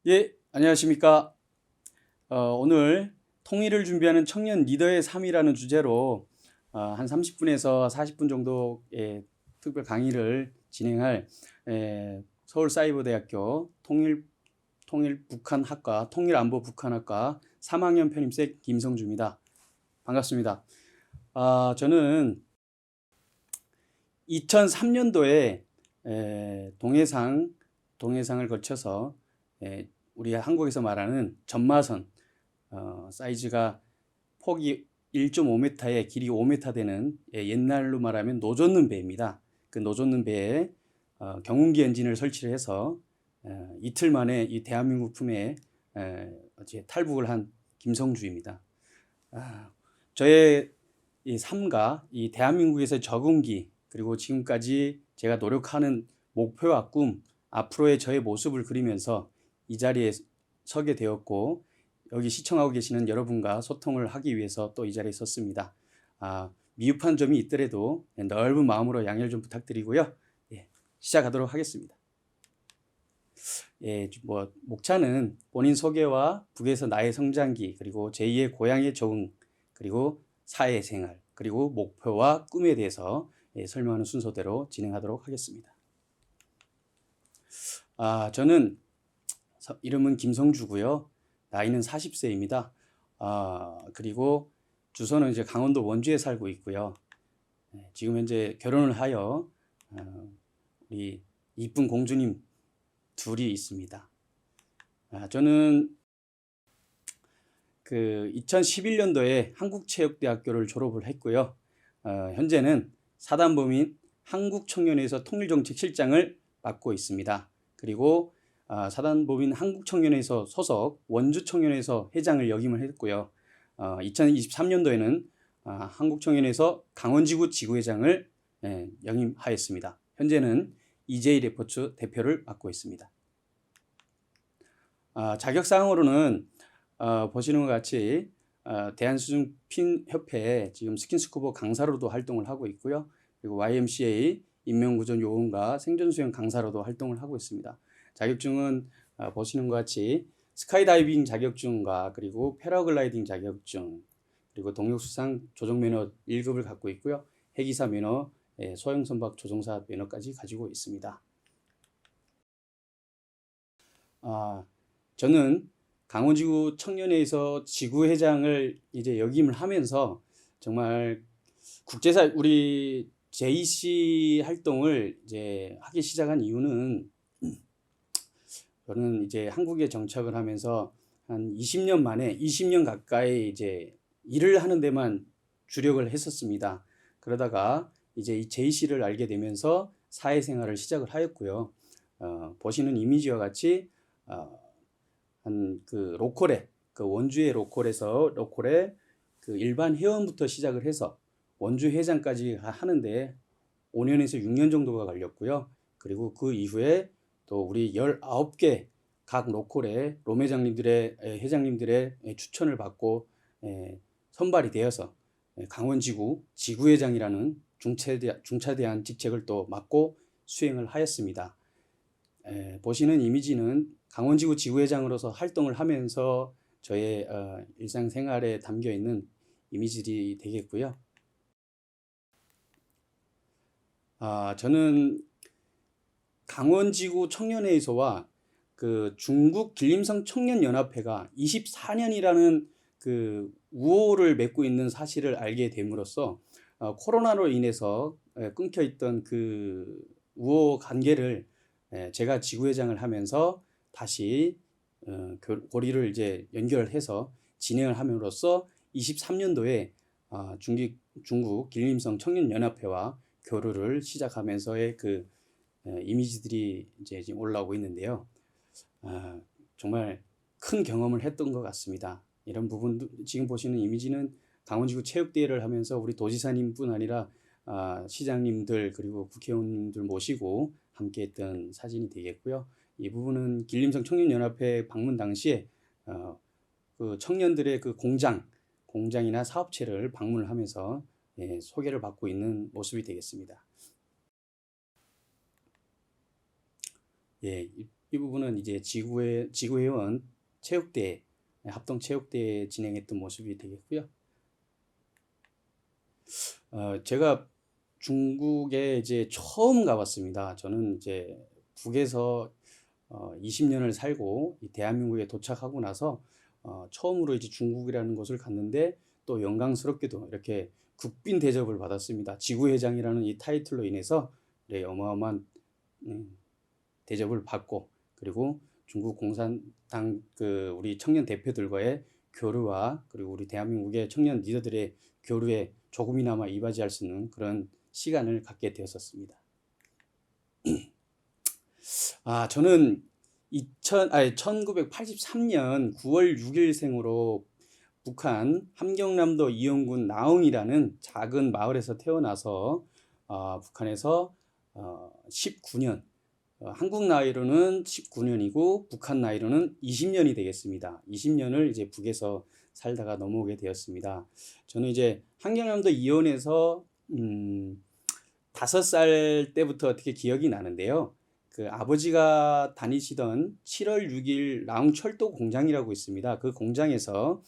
예, 안녕하십니까. 오늘 통일을 준비하는 청년 리더의 삶이라는 주제로 한 30분에서 40분 정도의 특별 강의를 진행할 서울사이버대학교 통일북한학과 통일안보북한학과 3학년 편입생 김성주입니다. 반갑습니다. 저는 2003년도에 동해상을 거쳐서 우리 한국에서 말하는 전마선, 사이즈가 폭이 1.5m에 길이 5m 되는 옛날로 말하면 노젓는 배입니다. 그 노젓는 배에 경운기 엔진을 설치를 해서 이틀 만에 이 대한민국 품에 탈북을 한 김성주입니다. 저의 이 삶과 이 대한민국에서 적응기, 그리고 지금까지 제가 노력하는 목표와 꿈, 앞으로의 저의 모습을 그리면서 이 자리에 서게 되었고, 여기 시청하고 계시는 여러분과 소통을 하기 위해서 또 이 자리에 섰습니다. 미흡한 점이 있더라도 넓은 마음으로 양해를 좀 부탁드리고요. 시작하도록 하겠습니다. 목차는 본인 소개와 북에서 나의 성장기, 그리고 제2의 고향의 적응, 그리고 사회생활, 그리고 목표와 꿈에 대해서 설명하는 순서대로 진행하도록 하겠습니다. 저는 이름은 김성주고요. 나이는 40세입니다. 그리고 주소는 이제 강원도 원주에 살고 있고요. 지금 현재 결혼을 하여 우리 이쁜 공주님 둘이 있습니다. 저는 그 2011년도에 한국체육대학교를 졸업을 했고요. 현재는 사단법인 한국청년회에서 통일정책실장을 맡고 있습니다. 그리고 사단법인 한국청년회에서 소속 원주청년회에서 회장을 역임을 했고요. 2023년도에는 한국청년회에서 강원지구 지구회장을 역임하였습니다. 현재는 EJ 레포츠 대표를 맡고 있습니다. 자격사항으로는 보시는 것 같이 대한수중핀협회 지금 스킨스쿠버 강사로도 활동을 하고 있고요. 그리고 YMCA 인명구조 요원과 생존수영 강사로도 활동을 하고 있습니다. 자격증은 보시는 것 같이 스카이다이빙 자격증과 그리고 패러글라이딩 자격증, 그리고 동력수상 조종면허 1급을 갖고 있고요. 해기사 면허, 소형선박 조종사 면허까지 가지고 있습니다. 저는 강원지구 청년회에서 지구회장을 이제 역임을 하면서 정말 국제사 우리 JC 활동을 이제 하기 시작한 이유는, 저는 이제 한국에 정착을 하면서 한 20년 만에 20년 가까이 이제 일을 하는 데만 주력을 했었습니다. 그러다가 이제 이 JC를 알게 되면서 사회생활을 시작을 하였고요. 보시는 이미지와 같이 한 그 로컬에, 그 원주의 로컬에 그 일반 회원부터 시작을 해서 원주 회장까지 하는데 5년에서 6년 정도가 걸렸고요. 그리고 그 이후에 또 우리 19개 각 로컬의 롬회장님들의 회장님들의 추천을 받고 선발이 되어서 강원지구 지구회장이라는 중차대한 직책을 또 맡고 수행을 하였습니다. 보시는 이미지는 강원지구 지구회장으로서 활동을 하면서 저의 일상생활에 담겨 있는 이미지들이 되겠고요. 저는 강원지구 청년회에서와 그 중국 길림성 청년연합회가 24년이라는 그 우호를 맺고 있는 사실을 알게 됨으로써 코로나로 인해서 끊겨 있던 그 우호 관계를 제가 지구회장을 하면서 다시 고리를 이제 연결해서 진행을 함으로써 23년도에 중국 길림성 청년연합회와 교류를 시작하면서의 그 이미지들이 이제 지금 올라오고 있는데요. 정말 큰 경험을 했던 것 같습니다. 이런 부분도 지금 보시는 이미지는 강원지구 체육대회를 하면서 우리 도지사님뿐 아니라 시장님들 그리고 국회의원님들 모시고 함께했던 사진이 되겠고요. 이 부분은 길림성 청년연합회 방문 당시에 그 청년들의 그 공장이나 사업체를 방문을 하면서 소개를 받고 있는 모습이 되겠습니다. 예, 이 부분은 이제 지구회원 체육대회, 합동 체육대회 진행했던 모습이 되겠고요. 제가 중국에 이제 처음 가봤습니다. 저는 이제 북에서 20년을 살고 이 대한민국에 도착하고 나서 처음으로 이제 중국이라는 곳을 갔는데 또 영광스럽게도 이렇게 국빈 대접을 받았습니다. 지구회장이라는 이 타이틀로 인해서 네, 어마어마한 대접을 받고, 그리고 중국 공산당 우리 청년 대표들과의 교류와 그리고 우리 대한민국의 청년 리더들의 교류에 조금이나마 이바지할 수 있는 그런 시간을 갖게 되었었습니다. 저는 1983년 9월 6일생으로 북한 함경남도 이용군 나웅이라는 작은 마을에서 태어나서 북한에서 19년, 한국 나이로는 19년이고 북한 나이로는 20년이 되겠습니다. 20년을 이제 북에서 살다가 넘어오게 되었습니다. 저는 이제 함경남도 이원에서 5살 때부터 어떻게 기억이 나는데요. 그 아버지가 다니시던 7월 6일 라웅 철도 공장이라고 있습니다. 그 공장에서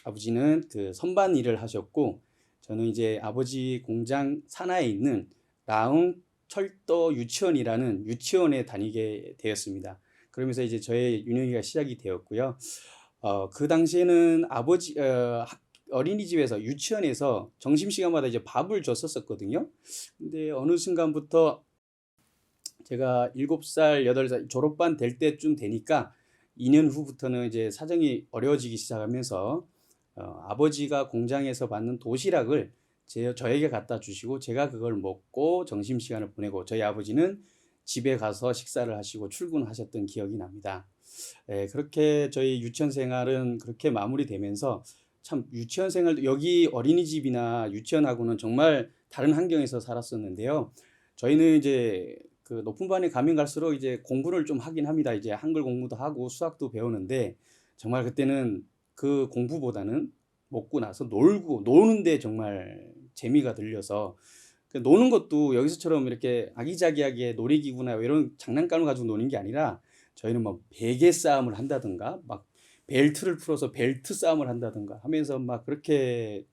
아버지는 그 선반 일을 하셨고, 저는 이제 아버지 공장 산하에 있는 라웅 철도 유치원이라는 유치원에 다니게 되었습니다. 그러면서 이제 저의 유년기가 시작이 되었고요. 그 당시에는 아버지 어린이집에서 유치원에서 점심시간마다 이제 밥을 줬었거든요. 근데 어느 순간부터 제가 7살, 8살 졸업반 될 때쯤 되니까 2년 후부터는 이제 사정이 어려워지기 시작하면서 아버지가 공장에서 받는 도시락을 저에게 갖다 주시고 제가 그걸 먹고 점심시간을 보내고, 저희 아버지는 집에 가서 식사를 하시고 출근하셨던 기억이 납니다. 그렇게 저희 유치원 생활은 그렇게 마무리되면서 참 유치원 생활도 여기 어린이집이나 유치원하고는 정말 다른 환경에서 살았었는데요. 저희는 이제 그 높은 반에 가면 갈수록 이제 공부를 좀 하긴 합니다. 이제 한글 공부도 하고 수학도 배우는데 정말 그때는 그 공부보다는 먹고 나서 노는데 정말 재미가 들려서, 노는 것도 여기서처럼 이렇게 아기자기하게 놀이기구나 이런 장난감을 가지고 노는 게 아니라 저희는 뭐 베개 싸움을 한다든가 막 벨트를 풀어서 벨트 싸움을 한다든가 하면서 막 그렇게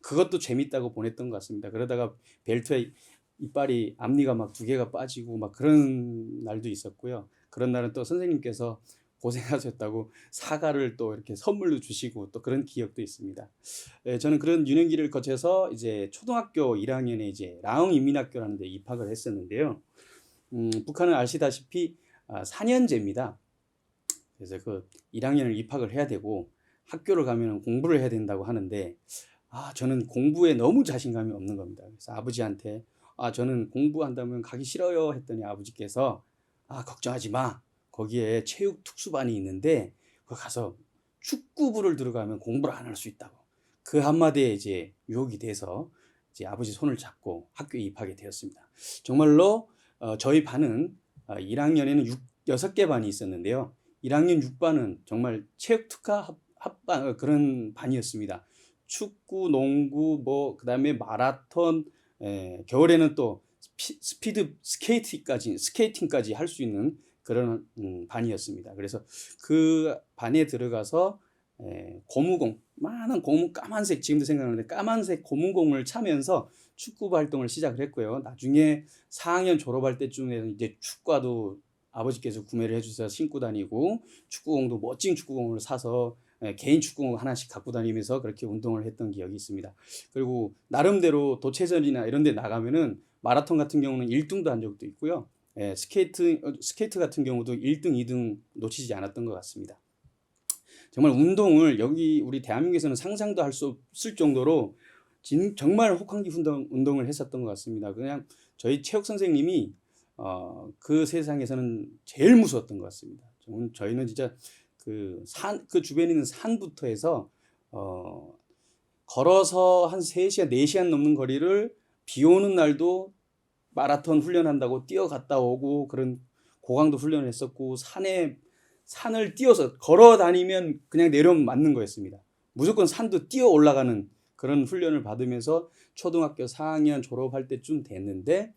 그것도 재밌다고 보냈던 것 같습니다. 그러다가 벨트에 이빨이 앞니가 막 2개가 빠지고 막 그런 날도 있었고요. 그런 날은 또 선생님께서 고생하셨다고 사과를 또 이렇게 선물로 주시고 또 그런 기억도 있습니다. 저는 그런 유년기를 거쳐서 이제 초등학교 1학년에 이제 라웅 인민학교라는 데 입학을 했었는데요. 북한은 아시다시피 4년제입니다. 그래서 그 1학년을 입학을 해야 되고 학교를 가면 공부를 해야 된다고 하는데 저는 공부에 너무 자신감이 없는 겁니다. 그래서 아버지한테 저는 공부한다면 가기 싫어요 했더니 아버지께서 걱정하지 마. 거기에 체육 특수반이 있는데 거기 가서 축구부를 들어가면 공부를 안 할 수 있다고. 그 한마디에 이제 유혹이 돼서 이제 아버지 손을 잡고 학교에 입학이 되었습니다. 정말로 저희 반은 1학년에는 6개 반이 있었는데요. 1학년 6반은 정말 체육 특화 합반 그런 반이었습니다. 축구, 농구, 그다음에 마라톤, 겨울에는 또 스피드 스케이팅까지 할 수 있는 그런 반이었습니다. 그래서 그 반에 들어가서 고무공, 많은 고무 까만색, 지금도 생각나는데 까만색 고무공을 차면서 축구 활동을 시작을 했고요. 나중에 4학년 졸업할 때쯤에는 이제 축구화도 아버지께서 구매를 해주셔서 신고 다니고, 축구공도 멋진 축구공을 사서 개인 축구공 하나씩 갖고 다니면서 그렇게 운동을 했던 기억이 있습니다. 그리고 나름대로 도체전이나 이런 데 나가면은 마라톤 같은 경우는 1등도 한 적도 있고요. 스케이트 같은 경우도 1등, 2등 놓치지 않았던 것 같습니다. 정말 운동을 여기 우리 대한민국에서는 상상도 할 수 없을 정도로 정말 혹한기 운동을 했었던 것 같습니다. 그냥 저희 체육 선생님이 그 세상에서는 제일 무서웠던 것 같습니다. 저희는 진짜 그 주변에 있는 산부터 해서 걸어서 한 3시간, 4시간 넘는 거리를 비 오는 날도 마라톤 훈련한다고 뛰어갔다 오고 그런 고강도 훈련을 했었고, 산을 뛰어서 걸어 다니면 그냥 내려오면 맞는 거였습니다. 무조건 산도 뛰어 올라가는 그런 훈련을 받으면서 초등학교 4학년 졸업할 때쯤 됐는데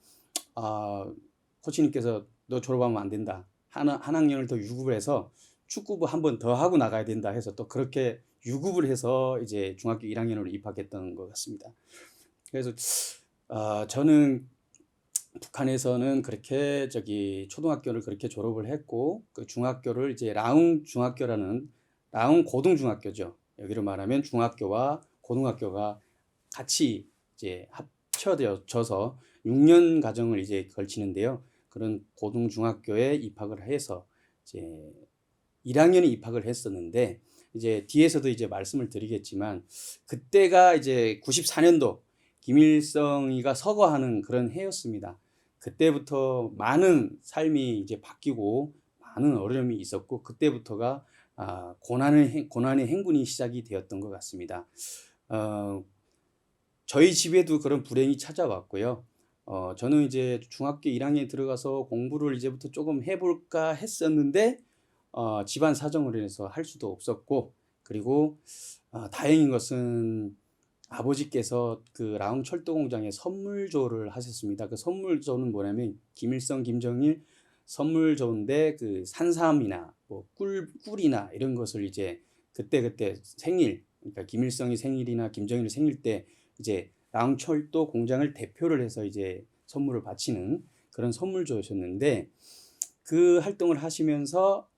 코치님께서 너 졸업하면 안 된다 한 학년을 더 유급을 해서 축구부 한 번 더 하고 나가야 된다 해서 또 그렇게 유급을 해서 이제 중학교 1학년으로 입학했던 것 같습니다. 그래서 저는 북한에서는 그렇게 초등학교를 그렇게 졸업을 했고 그 중학교를 이제 라웅 중학교라는 라웅 고등중학교죠. 여기로 말하면 중학교와 고등학교가 같이 이제 합쳐져서 6년 과정을 이제 걸치는데요. 그런 고등중학교에 입학을 해서 이제 1학년에 입학을 했었는데 이제 뒤에서도 이제 말씀을 드리겠지만 그때가 이제 94년도 김일성이가 서거하는 그런 해였습니다. 그때부터 많은 삶이 이제 바뀌고 많은 어려움이 있었고 그때부터가 고난의 행군이 시작이 되었던 것 같습니다. 저희 집에도 그런 불행이 찾아왔고요. 저는 이제 중학교 1학년에 들어가서 공부를 이제부터 조금 해볼까 했었는데 집안 사정으로 인해서 할 수도 없었고 그리고 다행인 것은 아버지께서 그 라웅 철도공장에 선물조를 하셨습니다. 그 선물조는 뭐냐면 김일성, 김정일 선물조인데 그 산삼이나 뭐 꿀이나 이런 것을 이제 그때 생일, 그러니까 김일성이 생일이나 김정일이 생일 때 이제 라웅 철도 공장을 대표를 해서 이제 선물을 바치는 그런 선물조셨는데 그 활동을 하시면서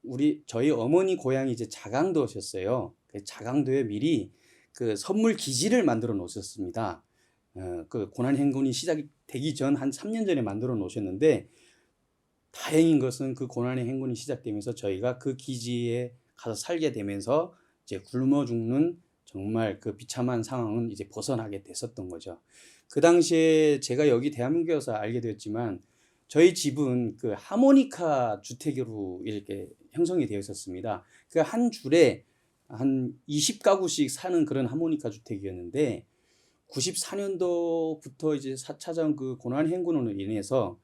저희 어머니 고향이 이제 자강도셨어요. 그 자강도에 미리 그 선물 기지를 만들어 놓으셨습니다. 그 고난 행군이 시작이 되기 전 한 3년 전에 만들어 놓으셨는데 다행인 것은 그 고난의 행군이 시작되면서 저희가 그 기지에 가서 살게 되면서 이제 굶어 죽는 정말 그 비참한 상황은 이제 벗어나게 됐었던 거죠. 그 당시에 제가 여기 대한민국에 와서 알게 되었지만 저희 집은 그 하모니카 주택으로 이렇게 형성이 되어 있었습니다. 그 한 줄에 한 20가구씩 사는 그런 하모니카 주택이었는데 94년도부터 이제 4차전 그 고난 행군으로 인해서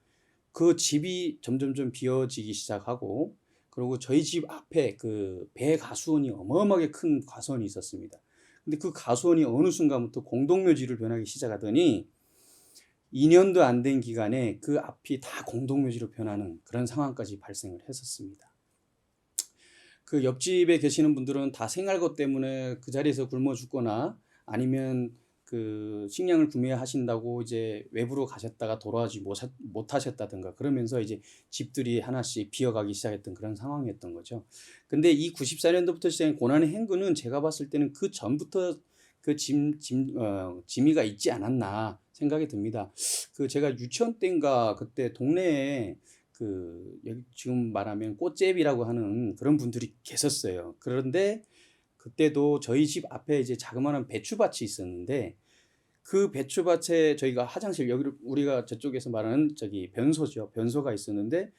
그 집이 점점점 비어지기 시작하고 그리고 저희 집 앞에 그 배 가수원이 어마어마하게 큰 가수원이 있었습니다. 근데 그 가수원이 어느 순간부터 공동묘지로 변하기 시작하더니 2년도 안 된 기간에 그 앞이 다 공동묘지로 변하는 그런 상황까지 발생을 했었습니다. 그 옆집에 계시는 분들은 다 생활고 때문에 그 자리에서 굶어 죽거나 아니면 그 식량을 구매하신다고 이제 외부로 가셨다가 돌아오지 못하셨다든가 그러면서 이제 집들이 하나씩 비어가기 시작했던 그런 상황이었던 거죠. 근데 이 94년도부터 시작한 고난의 행군은 제가 봤을 때는 그 전부터 그 지미가 있지 않았나 생각이 듭니다. 그 제가 유치원 때인가 그때 동네에 그 여기 지금 말하면 꽃제비라고 하는 그런 분들이 계셨어요. 그런데 그때도 저희 집 앞에 이제 자그마한 배추밭이 있었는데 그 배추밭에 저희가 화장실 여기 우리가 저쪽에서 말하는 변소죠. 변소가 있었는데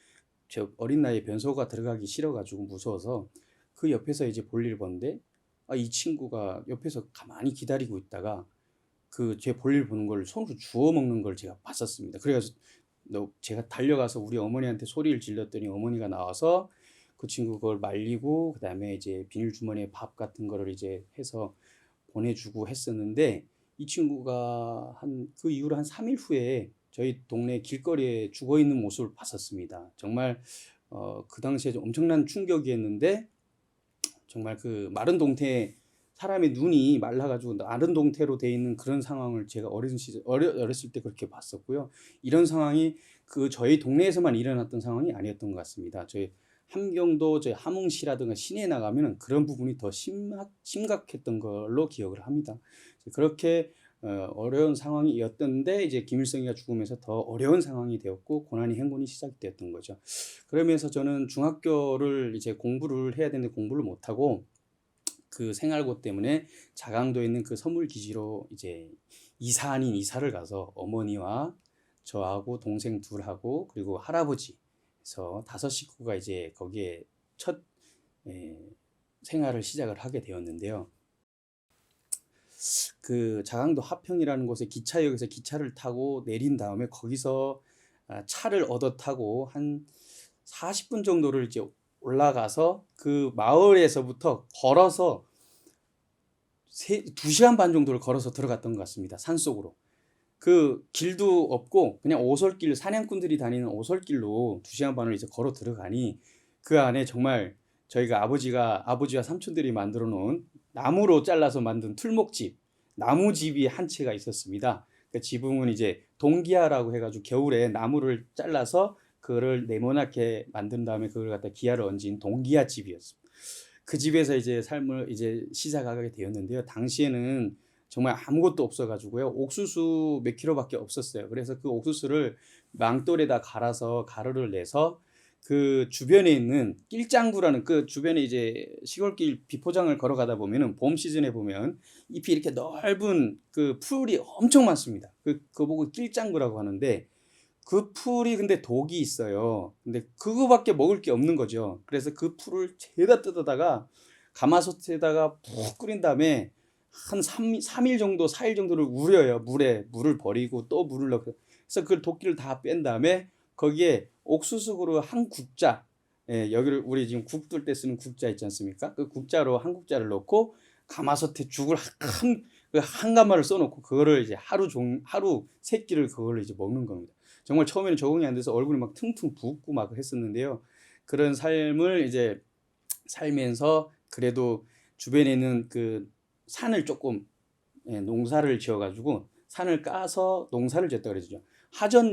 저 어린 나이에 변소가 들어가기 싫어가지고 무서워서 그 옆에서 이제 볼일 보는데 이 친구가 옆에서 가만히 기다리고 있다가 그 제 볼일 보는 걸 손으로 주워 먹는 걸 제가 봤었습니다. 그래가지고 제가 달려가서 우리 어머니한테 소리를 질렀더니 어머니가 나와서 그 친구 그걸 말리고 그다음에 이제 비닐 주머니에 밥 같은 거를 이제 해서 보내주고 했었는데 이 친구가 그 이후로 한 3일 후에 저희 동네 길거리에 죽어 있는 모습을 봤었습니다. 정말 그 당시에 엄청난 충격이었는데 정말 그 마른 동태 사람의 눈이 말라가지고 마른 동태로 돼 있는 그런 상황을 제가 어렸을 때 그렇게 봤었고요. 이런 상황이 저희 동네에서만 일어났던 상황이 아니었던 것 같습니다. 저희 함경도 저희 함흥시라든가 시내에 나가면 그런 부분이 더 심각했던 걸로 기억을 합니다. 그렇게 어려운 상황이었던데 이제 김일성이가 죽으면서 더 어려운 상황이 되었고 고난의 행군이 시작되었던 거죠. 그러면서 저는 중학교를 이제 공부를 해야 되는데 공부를 못하고 그 생활고 때문에 자강도에 있는 그 선물 기지로 이제 이사 아닌 이사를 가서 어머니와 저하고 동생 둘하고 그리고 할아버지 그래서 5식구가 이제 거기에 첫 생활을 시작을 하게 되었는데요. 그 자강도 하평이라는 곳에 기차역에서 기차를 타고 내린 다음에 거기서 차를 얻어 타고 한 40분 정도를 이제 올라가서 그 마을에서부터 걸어서 2시간 반 정도를 걸어서 들어갔던 것 같습니다. 산속으로. 그 길도 없고 그냥 오솔길 사냥꾼들이 다니는 오솔길로 2시간 반을 이제 걸어 들어가니 그 안에 정말 저희가 아버지와 삼촌들이 만들어 놓은 나무로 잘라서 만든 틀목집, 나무집이 한 채가 있었습니다. 그 지붕은 이제 동기화라고 해가지고 겨울에 나무를 잘라서 그거를 네모나게 만든 다음에 그걸 갖다 기아를 얹은 동기화 집이었습니다. 그 집에서 이제 삶을 이제 시작하게 되었는데요. 당시에는 정말 아무것도 없어가지고요. 옥수수 몇 킬로밖에 없었어요. 그래서 그 옥수수를 망돌에다 갈아서 가루를 내서 그 주변에 있는 낄장구라는 그 주변에 이제 시골길 비포장을 걸어가다 보면은 봄 시즌에 보면 잎이 이렇게 넓은 그 풀이 엄청 많습니다. 그거 보고 낄장구라고 하는데 그 풀이 근데 독이 있어요. 근데 그거밖에 먹을 게 없는 거죠. 그래서 그 풀을 죄다 뜯어다가 가마솥에다가 푹 끓인 다음에 한 3일 정도, 4일 정도를 우려요. 물을 버리고 또 물을 넣고. 그래서 그 독기를 다 뺀 다음에 거기에 옥수수로 한 국자, 예, 여기를 우리 지금 국 끓일 때 쓰는 국자 있지 않습니까? 그 국자로 한 국자를 넣고 가마솥에 죽을 한 가마를 써놓고 그거를 이제 하루 세 끼를 그걸로 이제 먹는 겁니다. 정말 처음에는 적응이 안 돼서 얼굴이 막 퉁퉁 붓고 막 했었는데요. 그런 삶을 이제 살면서 그래도 주변에 있는 그 산을 조금, 예, 농사를 지어가지고 산을 까서 농사를 지었다 그러죠.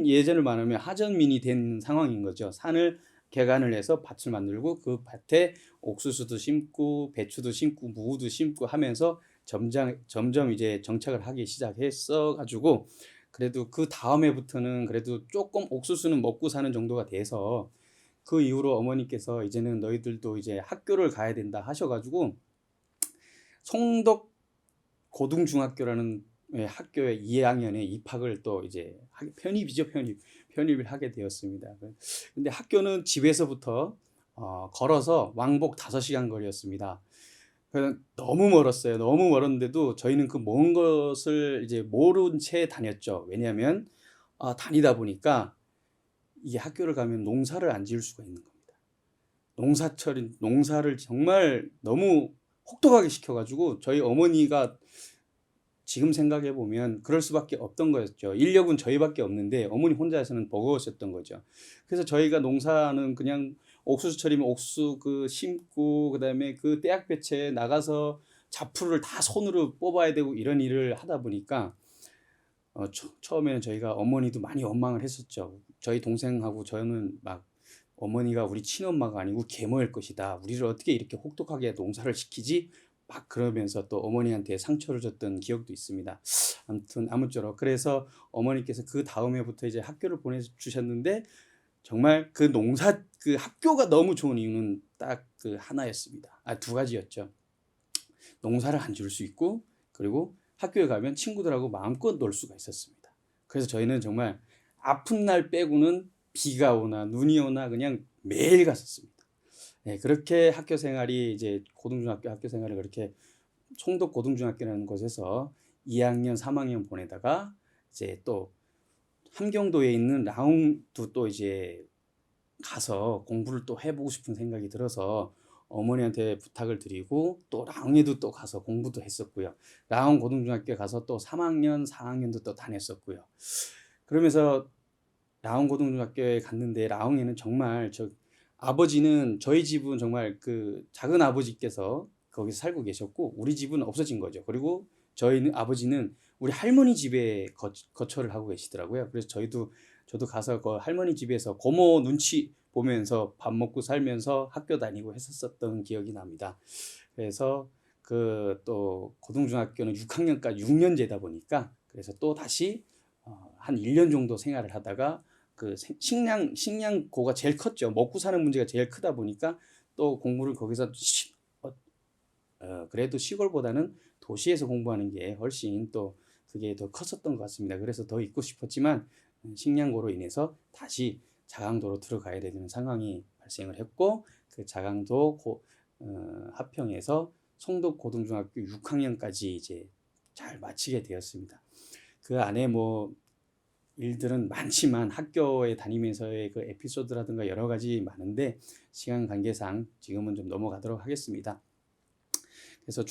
예전을 말하면 하전민이 된 상황인 거죠. 산을 개간을 해서 밭을 만들고 그 밭에 옥수수도 심고 배추도 심고 무도 심고 하면서 점점 이제 정착을 하기 시작했어 가지고 그래도 그 다음 해부터는 그래도 조금 옥수수는 먹고 사는 정도가 돼서 그 이후로 어머니께서 이제는 너희들도 이제 학교를 가야 된다 하셔가지고 송덕 고등중학교라는, 예, 학교에 2학년에 입학을 또 이제 편입이죠, 편입을 하게 되었습니다. 근데 학교는 집에서부터 걸어서 왕복 5시간 거리였습니다. 너무 멀었어요. 너무 멀었는데도 저희는 그 먼 것을 이제 모른 채 다녔죠. 왜냐하면 다니다 보니까 이게 학교를 가면 농사를 안 지을 수가 있는 겁니다. 농사를 정말 너무 혹독하게 시켜가지고 저희 어머니가 지금 생각해 보면 그럴 수밖에 없던 거였죠. 인력은 저희밖에 없는데 어머니 혼자서는 버거웠었던 거죠. 그래서 저희가 농사는 그냥 옥수수철이면 옥수수 그 심고 그다음에 그 떼약볕에 나가서 잡풀을 다 손으로 뽑아야 되고 이런 일을 하다 보니까 처음에는 저희가 어머니도 많이 원망을 했었죠. 저희 동생하고 저는 막 어머니가 우리 친엄마가 아니고 계모일 것이다. 우리를 어떻게 이렇게 혹독하게 농사를 시키지? 막 그러면서 또 어머니한테 상처를 줬던 기억도 있습니다. 아무튼 아무쪼록 그래서 어머니께서 그 다음 해부터 이제 학교를 보내주셨는데 정말 그 학교가 너무 좋은 이유는 딱 그 하나였습니다. 두 가지였죠. 농사를 안 지을 수 있고 그리고 학교에 가면 친구들하고 마음껏 놀 수가 있었습니다. 그래서 저희는 정말 아픈 날 빼고는 비가 오나 눈이 오나 그냥 매일 갔었습니다. 네, 그렇게 학교 생활이 이제 고등중학교 학교 생활을 그렇게 송도 고등중학교라는 곳에서 2학년, 3학년 보내다가 이제 또 함경도에 있는 라웅도 또 이제 가서 공부를 또 해보고 싶은 생각이 들어서 어머니한테 부탁을 드리고 또 라웅에도 또 가서 공부도 했었고요. 라웅 고등중학교 가서 또 3학년, 4학년도 또 다녔었고요. 그러면서 라웅 고등중학교에 갔는데 라웅에는 정말 아버지는 저희 집은 정말 그 작은 아버지께서 거기서 살고 계셨고 우리 집은 없어진 거죠. 그리고 저희는 아버지는 우리 할머니 집에 거처를 하고 계시더라고요. 그래서 저도 가서 그 할머니 집에서 고모 눈치 보면서 밥 먹고 살면서 학교 다니고 했었던 기억이 납니다. 그래서 그 또 고등중학교는 6학년까지 6년제다 보니까 그래서 또 다시 한 1년 정도 생활을 하다가 그 식량고가 제일 컸죠. 먹고 사는 문제가 제일 크다 보니까 또 공부를 거기서 그래도 시골보다는 도시에서 공부하는 게 훨씬 또 그게 더 컸었던 것 같습니다. 그래서 더 있고 싶었지만 식량고로 인해서 다시 자강도로 들어가야 되는 상황이 발생을 했고 그 자강도 합평해서 송도 고등중학교 6학년까지 이제 잘 마치게 되었습니다. 그 안에 뭐 일들은 많지만 학교에 다니면서의 그 에피소드라든가 여러 가지 많은데 시간 관계상 지금은 좀 넘어가도록 하겠습니다. 그래서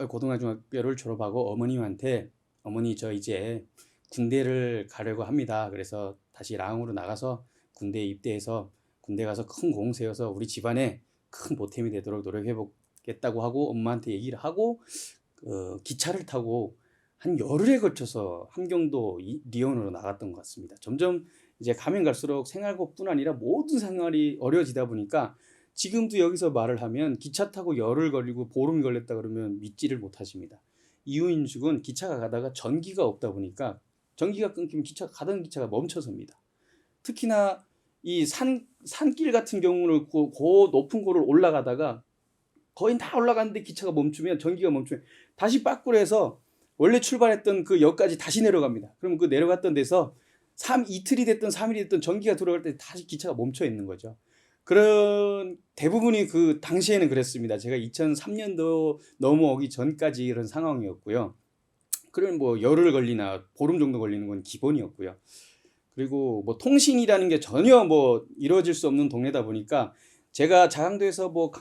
고등중학교를 졸업하고 어머님한테 어머니 저 이제 군대를 가려고 합니다. 그래서 다시 라항으로 나가서 군대에 입대해서 군대 가서 큰 공 세워서 우리 집안에 큰 보탬이 되도록 노력해 보겠다고 하고 엄마한테 얘기를 하고 기차를 타고 한 열흘에 걸쳐서 함경도 리원으로 나갔던 것 같습니다. 점점 이제 가면 갈수록 생활고뿐 아니라 모든 생활이 어려워지다 보니까 지금도 여기서 말을 하면 기차 타고 열흘 걸리고 보름이 걸렸다 그러면 믿지를 못하십니다. 이유인즉은 기차가 가다가 전기가 없다 보니까 전기가 끊기면 가던 기차가 멈춰섭니다. 특히나 이 산길 같은 경우는 그 높은 곳을 올라가다가 거의 다 올라갔는데 기차가 멈추면 전기가 멈추면 다시 빠꾸로 해서 원래 출발했던 그 역까지 다시 내려갑니다. 그러면 그 내려갔던 데서 이틀이 됐든 3일이 됐든 전기가 들어갈 때 다시 기차가 멈춰 있는 거죠. 그런 대부분이 그 당시에는 그랬습니다. 제가 2003년도 넘어오기 전까지 이런 상황이었고요. 그런 뭐 열흘 걸리나 보름 정도 걸리는 건 기본이었고요. 그리고 뭐 통신이라는 게 전혀 뭐 이루어질 수 없는 동네다 보니까 제가 자강도에서 뭐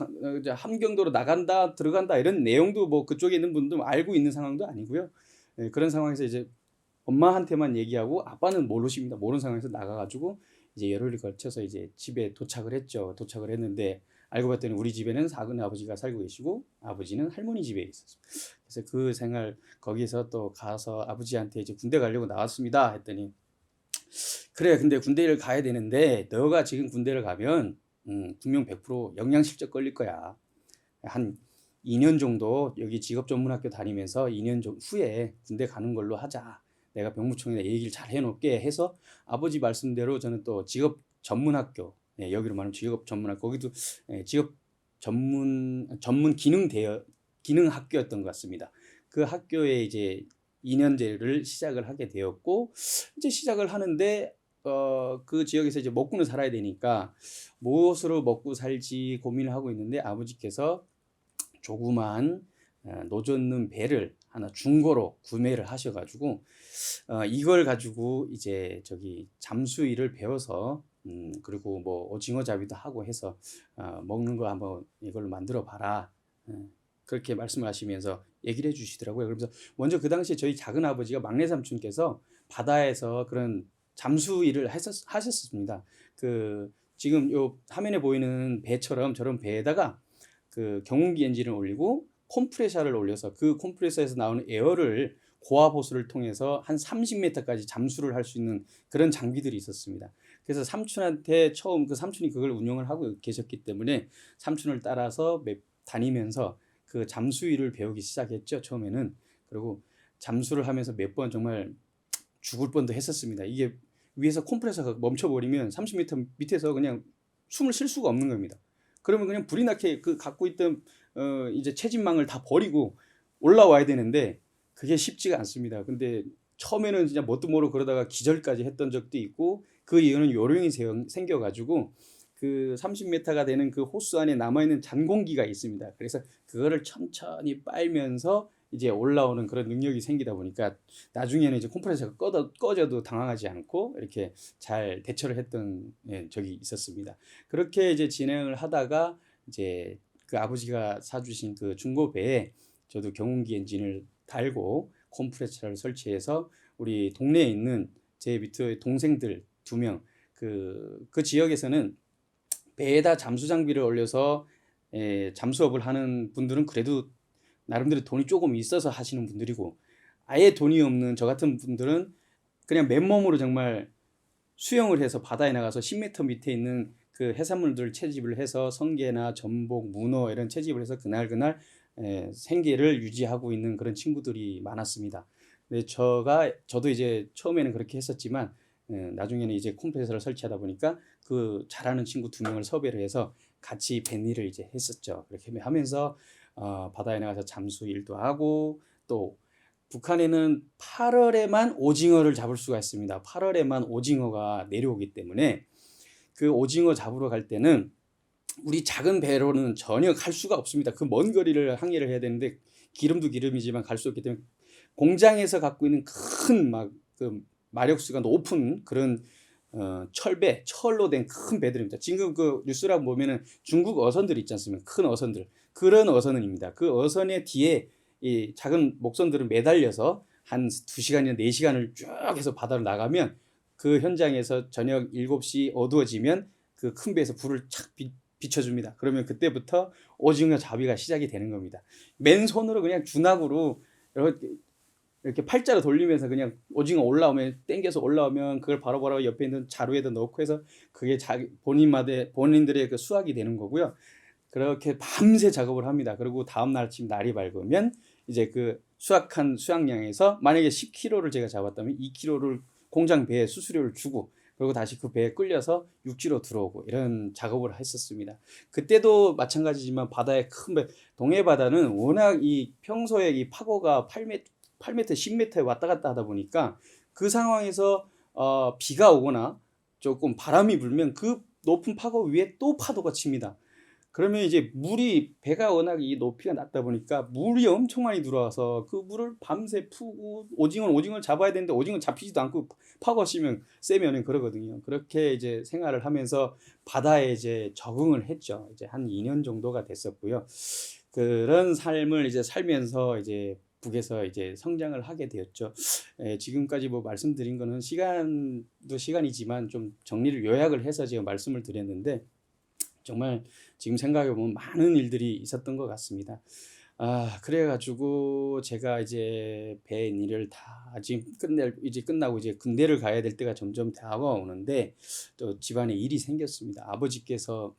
함경도로 나간다 들어간다 이런 내용도 뭐 그쪽에 있는 분들 알고 있는 상황도 아니고요. 그런 상황에서 이제 엄마한테만 얘기하고 아빠는 모르십니다. 모르는 상황에서 나가가지고 이제 열흘이 걸쳐서 이제 집에 도착을 했죠. 도착을 했는데 알고 봤더니 우리 집에는 작은 아버지가 살고 계시고 아버지는 할머니 집에 있었어요. 그래서 그 생활 거기서 또 가서 아버지한테 이제 군대 가려고 나왔습니다 했더니 그래 근데 군대를 가야 되는데 너가 지금 군대를 가면 분명 100% 영양실조 걸릴 거야. 한 2년 정도 여기 직업전문학교 다니면서 2년 후에 군대 가는 걸로 하자. 내가 병무청에 얘기를 잘 해놓을게 해서 아버지 말씀대로 저는 또 직업전문학교 여기로 말하면 직업전문학교 거기도 직업 전문 기능학교였던 것 같습니다. 그 학교에 이제 2년제를 시작을 하게 되었고 이제 시작을 하는데 그 지역에서 이제 먹고는 살아야 되니까 무엇으로 먹고 살지 고민을 하고 있는데 아버지께서 조그만 노젓는 배를 하나 중고로 구매를 하셔가지고 이걸 가지고 이제 저기 잠수일을 배워서 그리고 뭐 오징어 잡이도 하고 해서 먹는 거 한번 이걸로 만들어 봐라. 그렇게 말씀을 하시면서 얘기를 해주시더라고요. 그러면서 먼저 그 당시에 저희 작은 아버지가 막내 삼촌께서 바다에서 그런 잠수 일을 하셨습니다. 그 지금 요 화면에 보이는 배처럼 저런 배에다가 그 경운기 엔진을 올리고 컴프레셔를 올려서 그 컴프레셔에서 나오는 에어를 고압 호수를 통해서 한 30m까지 잠수를 할 수 있는 그런 장비들이 있었습니다. 그래서 삼촌한테 처음 그 삼촌이 그걸 운영을 하고 계셨기 때문에 삼촌을 따라서 다니면서 그 잠수 일을 배우기 시작했죠. 처음에는. 그리고 잠수를 하면서 몇 번 정말 죽을 뻔도 했었습니다. 이게 위에서 컴프레서가 멈춰버리면 30m 밑에서 그냥 숨을 쉴 수가 없는 겁니다. 그러면 그냥 불이 나게 그 갖고 있던 이제 채집망을 다 버리고 올라와야 되는데 그게 쉽지가 않습니다. 근데 처음에는 진짜 뭣도 모르고 그러다가 기절까지 했던 적도 있고 그 이유는 요령이 생겨가지고 그 30m가 되는 그 호수 안에 남아있는 잔공기가 있습니다. 그래서 그거를 천천히 빨면서 이제 올라오는 그런 능력이 생기다 보니까 나중에는 이제 컴프레서가 꺼져도 당황하지 않고 이렇게 잘 대처를 했던 적이 있었습니다. 그렇게 이제 진행을 하다가 이제 그 아버지가 사주신 그 중고배에 저도 경운기 엔진을 달고 컴프레서를 설치해서 우리 동네에 있는 제 밑에 동생들 2명 그 지역에서는 배에다 잠수 장비를 올려서 잠수업을 하는 분들은 그래도 나름대로 돈이 조금 있어서 하시는 분들이고 아예 돈이 없는 저 같은 분들은 그냥 맨몸으로 정말 수영을 해서 바다에 나가서 10m 밑에 있는 그 해산물들 채집을 해서 성게나 전복, 문어 이런 채집을 해서 그날 생계를 유지하고 있는 그런 친구들이 많았습니다. 근데 저도 이제 처음에는 그렇게 했었지만 나중에는 이제 컴프레서를 설치하다 보니까 그 잘하는 친구 2명을 섭외를 해서 같이 뱃일을 이제 했었죠. 그렇게 하면서 바다에 나가서 잠수 일도 하고 또 북한에는 8월에만 오징어를 잡을 수가 있습니다. 8월에만 오징어가 내려오기 때문에 그 오징어 잡으러 갈 때는 우리 작은 배로는 전혀 갈 수가 없습니다. 그 먼 거리를 항해를 해야 되는데 기름도 기름이지만 갈 수 없기 때문에 공장에서 갖고 있는 큰 그 마력수가 높은 그런 철로 된 큰 배들입니다. 지금 그 뉴스라고 보면은 중국 어선들 있지 않습니까? 큰 어선들. 그런 어선입니다. 그 어선의 뒤에 이 작은 목선들을 매달려서 한 2시간이나 4시간을 쭉 해서 바다로 나가면 그 현장에서 저녁 7시 어두워지면 그 큰 배에서 불을 착 비춰줍니다. 그러면 그때부터 오징어 잡이가 시작이 되는 겁니다. 맨손으로 그냥 준하구로 이렇게 팔자로 돌리면서 그냥 오징어 올라오면 땡겨서 올라오면 그걸 바로바로 옆에 있는 자루에다 넣고 해서 그게 본인들의 그 수확이 되는 거고요. 그렇게 밤새 작업을 합니다. 그리고 다음날 아침 날이 밝으면 이제 그 수확한 수확량에서 만약에 10kg를 제가 잡았다면 2kg를 공장 배에 수수료를 주고 그리고 다시 그 배에 끌려서 육지로 들어오고 이런 작업을 했었습니다. 그때도 마찬가지지만 바다의 큰 배, 동해 바다는 워낙 이 평소에 이 파고가 8m, 10m에 왔다 갔다 하다 보니까 그 상황에서 비가 오거나 조금 바람이 불면 그 높은 파고 위에 또 파도가 칩니다. 그러면 이제 배가 워낙 이 높이가 낮다 보니까 물이 엄청 많이 들어와서 그 물을 밤새 푸고 오징어를 잡아야 되는데 오징어 잡히지도 않고 파고가 세면은 그러거든요. 그렇게 이제 생활을 하면서 바다에 이제 적응을 했죠. 이제 한 2년 정도가 됐었고요. 그런 삶을 이제 살면서 이제 북에서 이제 성장을 하게 되었죠. 지금까지 뭐 말씀드린 거는 시간도 시간이지만 좀 정리를 요약을 해서 제가 말씀을 드렸는데 정말 지금 생각해 보면 많은 일들이 있었던 것 같습니다. 그래가지고 제가 이제 배 일을 다 지금 이제 끝나고 이제 군대를 가야 될 때가 점점 다가오는데 또 집안에 일이 생겼습니다. 아버지께서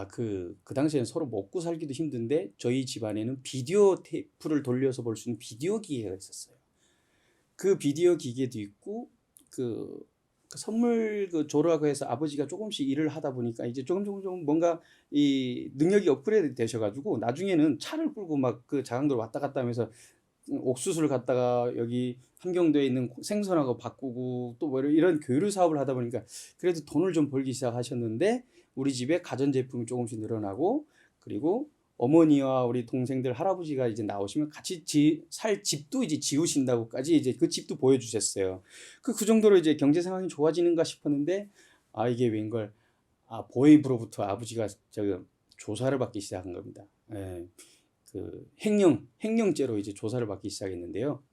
그 당시에는 서로 먹고 살기도 힘든데 저희 집안에는 비디오 테이프를 돌려서 볼 수 있는 비디오 기계가 있었어요. 그 비디오 기계도 있고 그 선물 조라고 해서 아버지가 조금씩 일을 하다 보니까 이제 조금 뭔가 이 능력이 업그레이드 되셔가지고 나중에는 차를 끌고 막 그 자강도를 왔다 갔다 하면서 옥수수를 갖다가 여기 함경도에 있는 생선하고 바꾸고 또 뭐 이런 교류 사업을 하다 보니까 그래도 돈을 좀 벌기 시작하셨는데 우리 집에 가전제품이 조금씩 늘어나고 그리고 어머니와 우리 동생들 할아버지가 이제 나오시면 같이 살 집도 이제 지으신다고까지 이제 그 집도 보여주셨어요. 그 정도로 이제 경제 상황이 좋아지는가 싶었는데 이게 웬걸 보이브로부터 아버지가 조사를 받기 시작한 겁니다. 예, 그 횡령죄로 이제 조사를 받기 시작했는데요.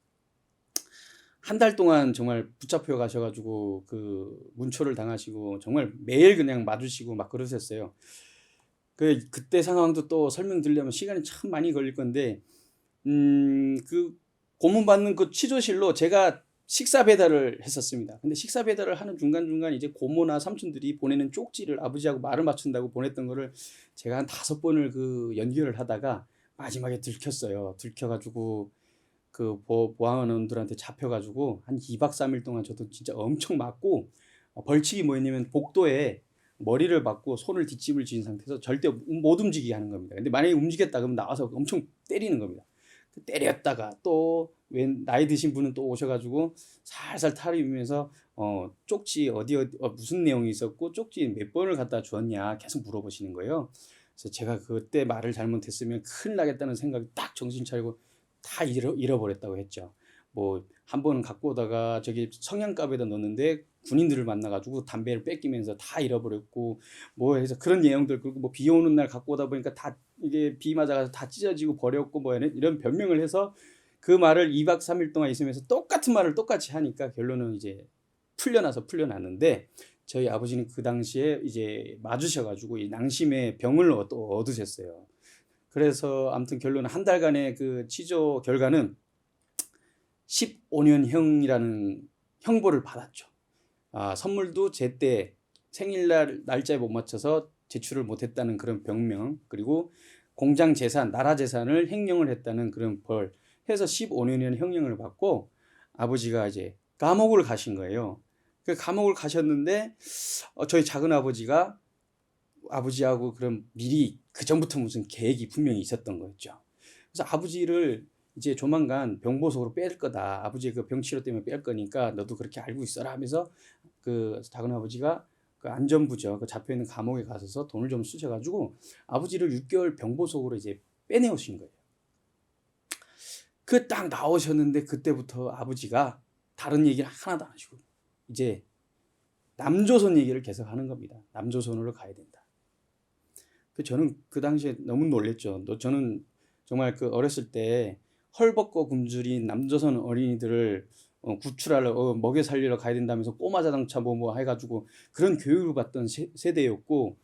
한 달 동안 정말 붙잡혀 가셔가지고 그 문초를 당하시고 정말 매일 그냥 맞으시고 막 그러셨어요. 그때 상황도 또 설명드리려면 시간이 참 많이 걸릴 건데 그 고문받는 그 취조실로 제가 식사 배달을 했었습니다. 근데 식사 배달을 하는 중간중간 이제 고모나 삼촌들이 보내는 쪽지를 아버지하고 말을 맞춘다고 보냈던 거를 제가 한 5번을 그 연결을 하다가 마지막에 들켰어요. 들켜가지고 그 보안원들한테 잡혀가지고 한 2박 3일 동안 저도 진짜 엄청 맞고 벌칙이 뭐였냐면 복도에 머리를 박고 손을 뒷집을 지은 상태에서 절대 못 움직이게 하는 겁니다. 근데 만약에 움직였다 그러면 나와서 엄청 때리는 겁니다. 때렸다가 또 나이 드신 분은 또 오셔가지고 살살 타리면서 쪽지 어디 무슨 내용이 있었고 쪽지 몇 번을 갖다 주었냐 계속 물어보시는 거예요. 그래서 제가 그때 말을 잘못했으면 큰일 나겠다는 생각이 딱 정신 차리고 다 잃어버렸다고 했죠. 뭐 한 번은 갖고 오다가 저기 성냥갑에다 넣었는데 군인들을 만나가지고 담배를 뺏기면서 다 잃어버렸고 뭐 해서 그런 내용들 그리고 뭐 비 오는 날 갖고 오다 보니까 다 이게 비 맞아가지고 다 찢어지고 버렸고 뭐 이런 변명을 해서 그 말을 2박 3일 동안 있으면서 똑같은 말을 똑같이 하니까 결론은 이제 풀려났는데 저희 아버지는 그 당시에 이제 맞으셔가지고 이 낭심의 병을 또 얻으셨어요. 그래서 아무튼 결론은 한 달간의 그 취조 결과는 15년형이라는 형벌을 받았죠. 선물도 제때 생일날 날짜에 못 맞춰서 제출을 못했다는 그런 병명 그리고 공장 재산, 나라 재산을 횡령을 했다는 그런 벌 해서 15년의 형량을 받고 아버지가 이제 감옥을 가신 거예요. 그 감옥을 가셨는데 저희 작은 아버지가 아버지하고 그럼 미리 그 전부터 무슨 계획이 분명히 있었던 거였죠. 그래서 아버지를 이제 조만간 병보석으로 뺄 거다. 아버지의 그 병치료 때문에 뺄 거니까 너도 그렇게 알고 있어라 하면서 그 작은 아버지가 그 안전부죠. 그 잡혀 있는 감옥에 가셔서 돈을 좀 쓰셔가지고 아버지를 6개월 병보석으로 이제 빼내오신 거예요. 그 딱 나오셨는데 그때부터 아버지가 다른 얘기를 하나도 안 하시고 이제 남조선 얘기를 계속 하는 겁니다. 남조선으로 가야 된다. 저는 그 당시에 너무 놀랬죠. 저는 정말 그 어렸을 때 헐벗고 굶주린 남조선 어린이들을 구출하러 먹여 살리러 가야 된다면서 꼬마 자동차 뭐 해가지고 그런 교육을 받던 세대였고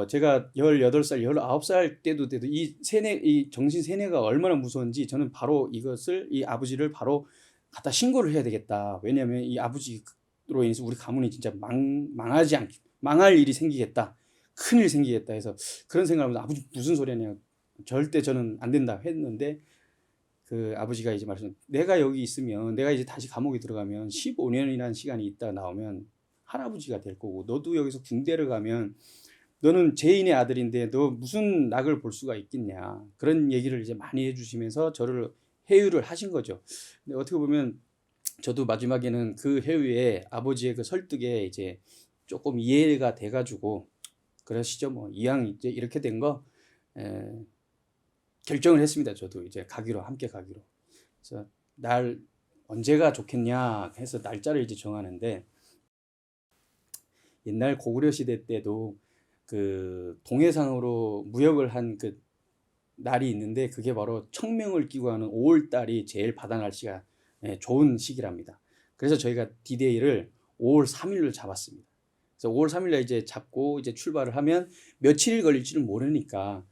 제가 18살, 19살 때도 이 정신 세뇌가 얼마나 무서운지 저는 바로 이 아버지를 바로 갖다 신고를 해야 되겠다. 왜냐하면 이 아버지로 인해서 우리 가문이 진짜 망할 일이 생기겠다. 큰일 생기겠다 해서 그런 생각을 하면서 아버지 무슨 소리냐. 절대 저는 안 된다 했는데 그 아버지가 이제 내가 여기 있으면 내가 이제 다시 감옥에 들어가면 15년이라는 시간이 있다 나오면 할아버지가 될 거고 너도 여기서 군대를 가면 너는 제인의 아들인데 너 무슨 낙을 볼 수가 있겠냐. 그런 얘기를 이제 많이 해주시면서 저를 해유를 하신 거죠. 근데 어떻게 보면 저도 마지막에는 그 해유에 아버지의 그 설득에 이제 조금 이해가 돼가지고 그러시죠. 뭐 이왕 이제 이렇게 된 거 결정을 했습니다. 저도 이제 함께 가기로. 그래서 날 언제가 좋겠냐 해서 날짜를 이제 정하는데 옛날 고구려 시대 때도 그 동해상으로 무역을 한 그 날이 있는데 그게 바로 청명을 끼고 하는 5월 달이 제일 바다 날씨가 좋은 시기랍니다. 그래서 저희가 디데이를 5월 3일로 잡았습니다. 그래서 5월 3일에 이제 잡고 이제 출발을 하면 며칠 걸릴지는 모르니까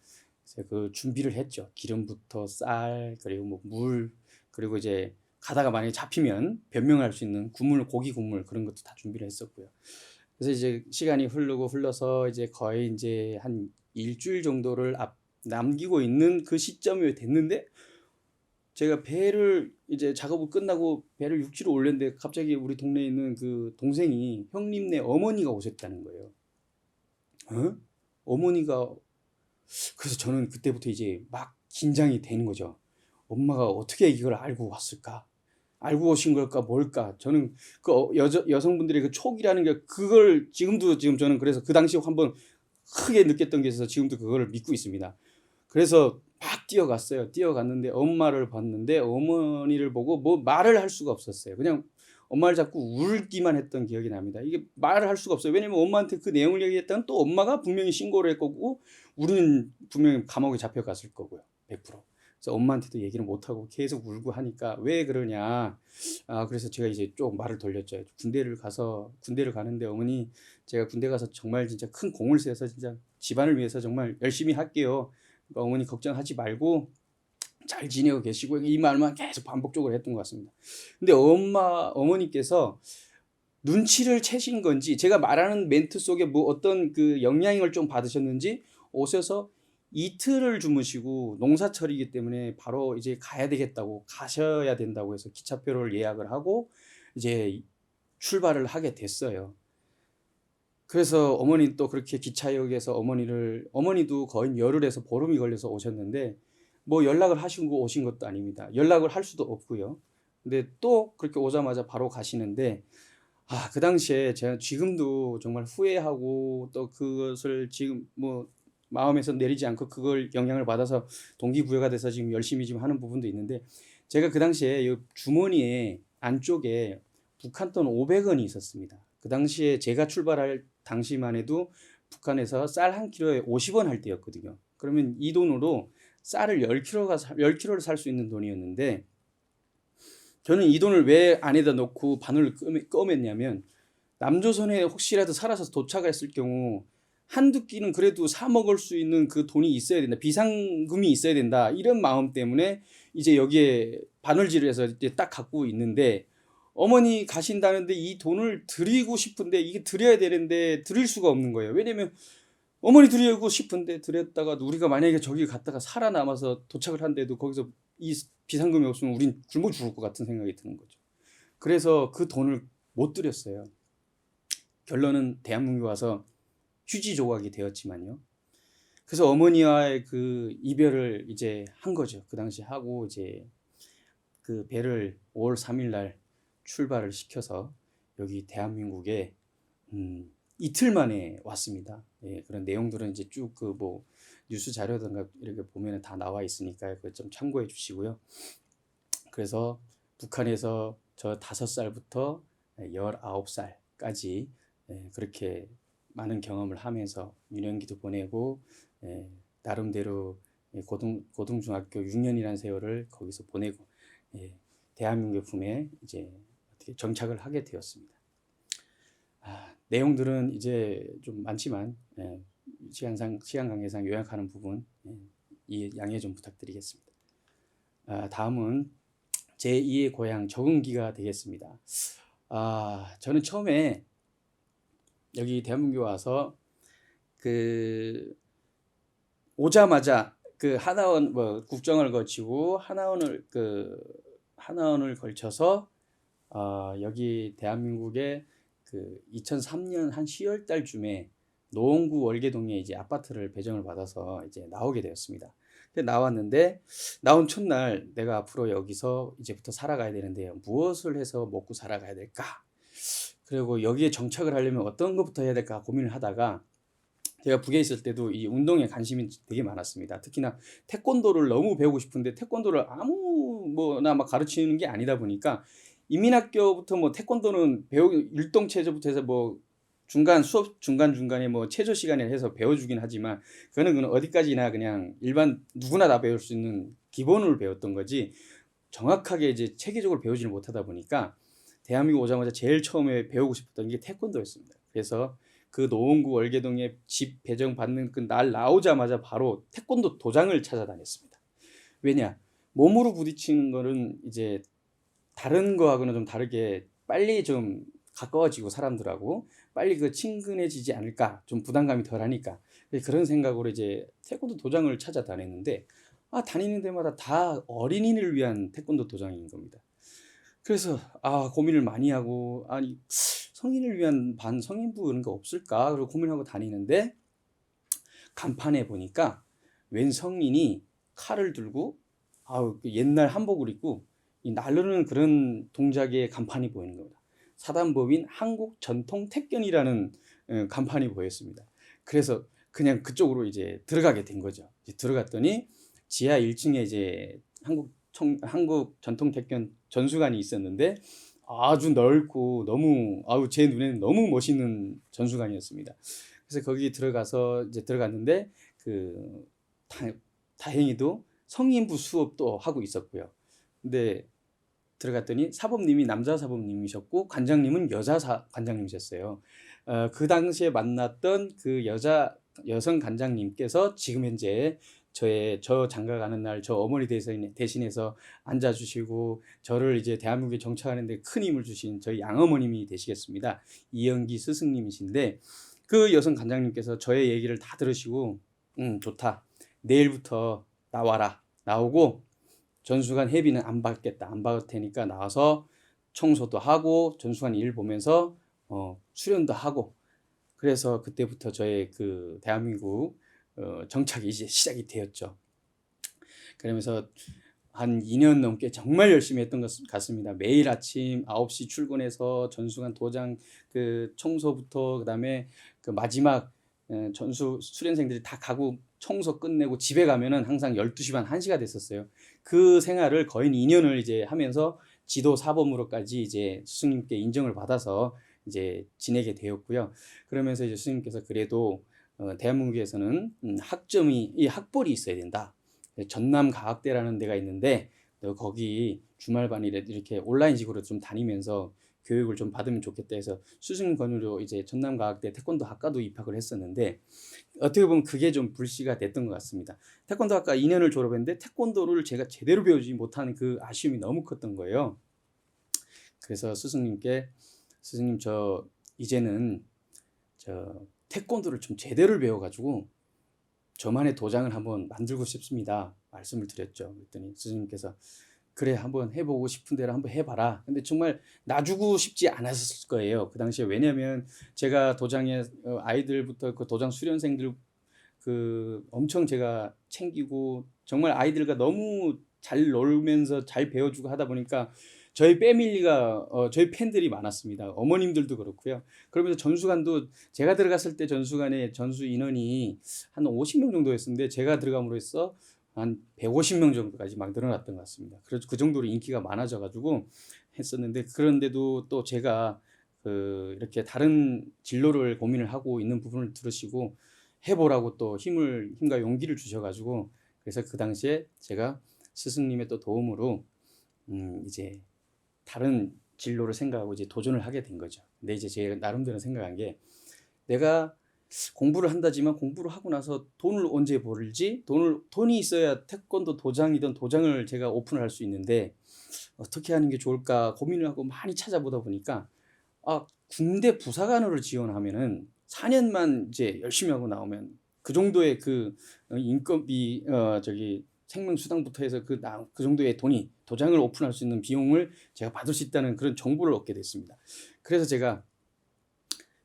그 준비를 했죠. 기름부터 쌀 그리고 뭐 물 그리고 이제 가다가 만약에 잡히면 변명할 수 있는 고기 국물 그런 것도 다 준비를 했었고요. 그래서 이제 시간이 흘러서 이제 거의 이제 한 일주일 정도를 남기고 있는 그 시점이 됐는데 제가 배를 이제 작업을 끝나고 배를 육지로 올렸는데 갑자기 우리 동네에 있는 그 동생이 형님네 어머니가 오셨다는 거예요. 어머니가 그래서 저는 그때부터 이제 막 긴장이 되는 거죠. 엄마가 어떻게 이걸 알고 왔을까? 알고 오신 걸까 뭘까? 저는 그 여성분들의 그 촉이라는 게 그걸 지금 저는 그래서 그 당시 한번 크게 느꼈던 게 있어서 지금도 그거를 믿고 있습니다. 그래서 막 뛰어갔어요. 뛰어갔는데 엄마를 봤는데 어머니를 보고 뭐 말을 할 수가 없었어요. 그냥 엄마를 자꾸 울기만 했던 기억이 납니다. 이게 말을 할 수가 없어요. 왜냐면 엄마한테 그 내용을 얘기했다면 또 엄마가 분명히 신고를 할 거고 우리는 분명히 감옥에 잡혀갔을 거고요. 100%. 그래서 엄마한테도 얘기를 못하고 계속 울고 하니까 왜 그러냐. 그래서 제가 이제 좀 말을 돌렸죠. 군대를 가는데 어머니 제가 군대 가서 정말 진짜 큰 공을 세워서 진짜 집안을 위해서 정말 열심히 할게요. 그러니까 어머니 걱정하지 말고 잘 지내고 계시고 이 말만 계속 반복적으로 했던 것 같습니다. 근데 어머니께서 눈치를 채신 건지 제가 말하는 멘트 속에 뭐 어떤 그 영향을 좀 받으셨는지 오셔서 이틀을 주무시고 농사철이기 때문에 바로 이제 가셔야 된다고 해서 기차표를 예약을 하고 이제 출발을 하게 됐어요. 그래서 어머니 또 그렇게 기차역에서 어머니도 거의 열흘에서 보름이 걸려서 오셨는데 뭐 연락을 하시고 오신 것도 아닙니다. 연락을 할 수도 없고요. 근데 또 그렇게 오자마자 바로 가시는데 그 당시에 제가 지금도 정말 후회하고 또 그것을 지금 뭐 마음에서 내리지 않고 그걸 영향을 받아서 동기부여가 돼서 지금 열심히 지금 하는 부분도 있는데 제가 그 당시에 이 주머니에 안쪽에 북한 돈 500원이 있었습니다. 그 당시에 제가 출발할 당시만 해도 북한에서 쌀 한 킬로에 50원 할 때였거든요. 그러면 이 돈으로 쌀을 10kg를 살 수 있는 돈이었는데 저는 이 돈을 왜 안에다 넣고 바늘을 꿰맸냐면 남조선에 혹시라도 살아서 도착했을 경우 한두 끼는 그래도 사 먹을 수 있는 그 돈이 있어야 된다. 비상금이 있어야 된다. 이런 마음 때문에 이제 여기에 바늘질을 해서 이제 딱 갖고 있는데 어머니 가신다는데 이 돈을 드리고 싶은데 이게 드려야 되는데 드릴 수가 없는 거예요. 왜냐면 어머니 드리고 싶은데 드렸다가 우리가 만약에 저기 갔다가 살아남아서 도착을 한데도 거기서 이 비상금이 없으면 우린 굶어 죽을 것 같은 생각이 드는 거죠. 그래서 그 돈을 못 드렸어요. 결론은 대한민국에 와서 휴지 조각이 되었지만요. 그래서 어머니와의 그 이별을 이제 한 거죠. 그 당시 하고 이제 그 배를 5월 3일 날 출발을 시켜서 여기 대한민국에 이틀 만에 왔습니다. 예, 그런 내용들은 이제 쭉 그 뭐 뉴스 자료든가 이렇게 보면 다 나와 있으니까 그거 좀 참고해 주시고요. 그래서 북한에서 저 5살부터 19살까지 그렇게 많은 경험을 하면서 유년기도 보내고 나름대로 고등중학교 6년이라는 세월을 거기서 보내고 대한민국의 품에 이제 어떻게 정착을 하게 되었습니다. 내용들은 이제 좀 많지만 시간 관계상 요약하는 부분 이 양해 좀 부탁드리겠습니다. 다음은 제2의 고향 적응기가 되겠습니다. 저는 처음에 여기 대한민국에 와서 오자마자 하나원 국정을 거치고 하나원을 걸쳐서 여기 대한민국에 2003년 한 10월 달쯤에 노원구 월계동에 이제 아파트를 배정을 받아서 이제 나오게 되었습니다. 나왔는데 나온 첫날 내가 앞으로 여기서 이제부터 살아가야 되는데 무엇을 해서 먹고 살아가야 될까? 그리고 여기에 정착을 하려면 어떤 것부터 해야 될까 고민을 하다가 제가 북에 있을 때도 이 운동에 관심이 되게 많았습니다. 특히나 태권도를 너무 배우고 싶은데 태권도를 아무나 막 가르치는 게 아니다 보니까 인민학교부터 태권도는 율동체조부터 해서 수업 중간중간에 체조 시간에 해서 배워주긴 하지만 그거는 어디까지나 그냥 일반 누구나 다 배울 수 있는 기본을 배웠던 거지 정확하게 이제 체계적으로 배우지를 못하다 보니까 대한민국 오자마자 제일 처음에 배우고 싶었던 게 태권도였습니다. 그래서 그 노원구 월계동에 집 배정 받는 그 날 나오자마자 바로 태권도 도장을 찾아다녔습니다. 왜냐? 몸으로 부딪히는 거는 이제 다른 거하고는 좀 다르게 빨리 좀 가까워지고 사람들하고 빨리 친근해지지 않을까, 좀 부담감이 덜하니까 그런 생각으로 이제 태권도 도장을 찾아다녔는데 다니는 데마다 다 어린이를 위한 태권도 도장인 겁니다. 그래서 고민을 많이 하고 성인을 위한 반성인부 그런 거 없을까? 그리고 고민하고 다니는데 간판에 보니까 웬 성인이 칼을 들고 옛날 한복을 입고 나르는 그런 동작의 간판이 보이는 겁니다. 사단법인 한국전통택견이라는 간판이 보였습니다. 그래서 그냥 그쪽으로 이제 들어가게 된 거죠. 들어갔더니 지하 1층에 이제 한국전통택견 전수관이 있었는데 아주 넓고 너무 제 눈에는 너무 멋있는 전수관이었습니다. 그래서 거기 들어갔는데 다행히도 성인부 수업도 하고 있었고요. 근데 들어갔더니 사범님이 남자 사범님이셨고 관장님은 여자 관장님이셨어요. 그 당시에 만났던 그 여성 관장님께서 지금 현재 저 장가 가는 날 저 어머니 대신해서 앉아주시고 저를 이제 대한민국에 정착하는데 큰 힘을 주신 저희 양어머님이 되시겠습니다. 이영기 스승님이신데 그 여성 관장님께서 저의 얘기를 다 들으시고 좋다. 내일부터 나와라. 나오고 전수관 회비는 안 받겠다. 안 받을 테니까 나와서 청소도 하고 전수관 일 보면서 수련도 하고 그래서 그때부터 저의 대한민국 정착이 이제 시작이 되었죠. 그러면서 한 2년 넘게 정말 열심히 했던 것 같습니다. 매일 아침 9시 출근해서 전수관 도장 청소부터 그다음에 마지막 수련생들이 다 가고 청소 끝내고 집에 가면은 항상 12시 반 1시가 됐었어요. 그 생활을 거의 2년을 이제 하면서 지도 사범으로까지 이제 스승님께 인정을 받아서 이제 지내게 되었고요. 그러면서 이제 스승님께서 그래도 대한민국에서는 학벌이 있어야 된다. 전남과학대라는 데가 있는데 너 거기 주말반이라 이렇게 온라인식으로 좀 다니면서 교육을 좀 받으면 좋겠다 해서 스승님 권유로 이제 전남과학대 태권도 학과도 입학을 했었는데 어떻게 보면 그게 좀 불씨가 됐던 것 같습니다. 태권도 학과 2년을 졸업했는데 태권도를 제가 제대로 배우지 못하는 그 아쉬움이 너무 컸던 거예요. 그래서 스승님 저 이제는 태권도를 좀 제대로 배워가지고 저만의 도장을 한번 만들고 싶습니다. 말씀을 드렸죠. 그랬더니 스승님께서 그래 한번 해보고 싶은 대로 한번 해봐라. 근데 정말 놔주고 싶지 않았을 거예요. 그 당시에 왜냐면 제가 도장에 아이들부터 그 도장 수련생들 엄청 제가 챙기고 정말 아이들과 너무 잘 놀면서 잘 배워주고 하다 보니까 저희 패밀리가 저희 팬들이 많았습니다. 어머님들도 그렇고요. 그러면서 전수관도 제가 들어갔을 때 전수관에 전수 인원이 한 50명 정도였는데 제가 들어감으로 해서 한 150명 정도까지 막 늘어났던 것 같습니다. 그래서 그 정도로 인기가 많아져 가지고 했었는데 그런데도 또 제가 이렇게 다른 진로를 고민을 하고 있는 부분을 들으시고 해보라고 또 힘과 용기를 주셔가지고 그래서 그 당시에 제가 스승님의 또 도움으로 이제 다른 진로를 생각하고 이제 도전을 하게 된 거죠. 근데 이제 제가 나름대로 생각한 게 내가 공부를 한다지만 공부를 하고 나서 돈을 언제 벌지? 돈이 있어야 태권도 도장이든 도장을 제가 오픈을 할 수 있는데 어떻게 하는 게 좋을까 고민을 하고 많이 찾아보다 보니까 군대 부사관으로 지원하면은 4년만 이제 열심히 하고 나오면 그 정도의 인건비 저기 생명수당부터 해서 그 정도의 돈이 도장을 오픈할 수 있는 비용을 제가 받을 수 있다는 그런 정보를 얻게 됐습니다. 그래서 제가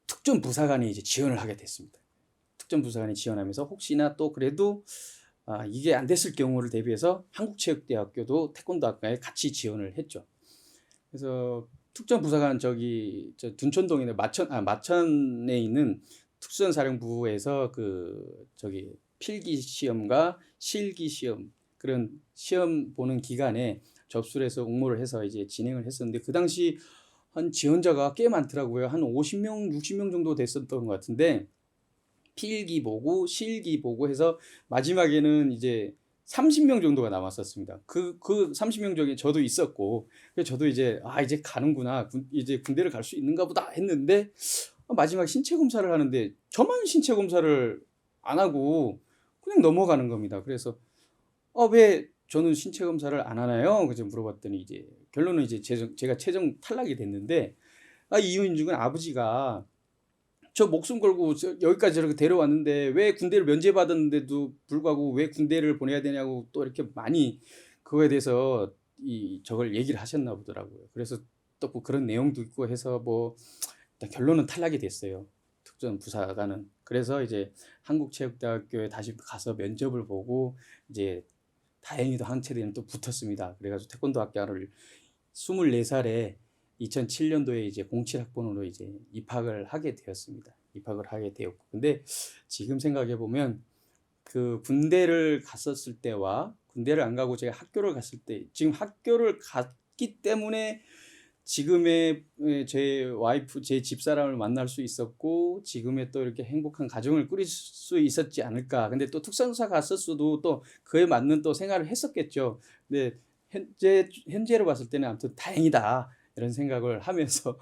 특전부사관에 이제 지원을 하게 됐습니다. 특전부사관에 지원하면서 혹시나 또 그래도 이게 안 됐을 경우를 대비해서 한국체육대학교도 태권도학과에 같이 지원을 했죠. 그래서 특전부사관 저 둔촌동에 있는 마천에 있는 특수전사령부에서 저기 필기 시험과 실기 시험 그런 시험 보는 기간에 접수를 해서 응모를 해서 이제 진행을 했었는데 그 당시 한 지원자가 꽤 많더라고요. 한 50명, 60명 정도 됐었던 것 같은데 필기 보고 실기 보고 해서 마지막에는 이제 30명 정도가 남았었습니다. 그 30명 중에 저도 있었고, 그래서 저도 이제 이제 가는구나, 이제 군대를 갈 수 있는가 보다 했는데 마지막 신체 검사를 하는데 저만 신체 검사를 안 하고 그냥 넘어가는 겁니다. 그래서 왜 저는 신체 검사를 안 하나요? 그래서 물어봤더니 이제 결론은 이제 제가 최종 탈락이 됐는데 이유인 중은 아버지가 저 목숨 걸고 여기까지 저렇게 데려왔는데 왜 군대를 면제받았는데도 불구하고 왜 군대를 보내야 되냐고 또 이렇게 많이 그거에 대해서 저걸 얘기를 하셨나 보더라고요. 그래서 또 그런 내용도 있고 해서 뭐 일단 결론은 탈락이 됐어요. 특전부사관은. 그래서 이제 한국체육대학교에 다시 가서 면접을 보고 이제 다행히도 한체대는 또 붙었습니다. 그래가지고 태권도 학과를 24살에 2007년도에 이제 07학번으로 이제 입학을 하게 되었습니다. 입학을 하게 되었고. 근데 지금 생각해 보면 그 군대를 갔었을 때와 군대를 안 가고 제가 학교를 갔을 때 지금 학교를 갔기 때문에 지금의 제 와이프, 제 집사람을 만날 수 있었고 지금의 또 이렇게 행복한 가정을 꾸릴 수 있었지 않을까. 근데 또 특성사 갔었어도 또 그에 맞는 또 생활을 했었겠죠. 근데 현재로 봤을 때는 아무튼 다행이다. 이런 생각을 하면서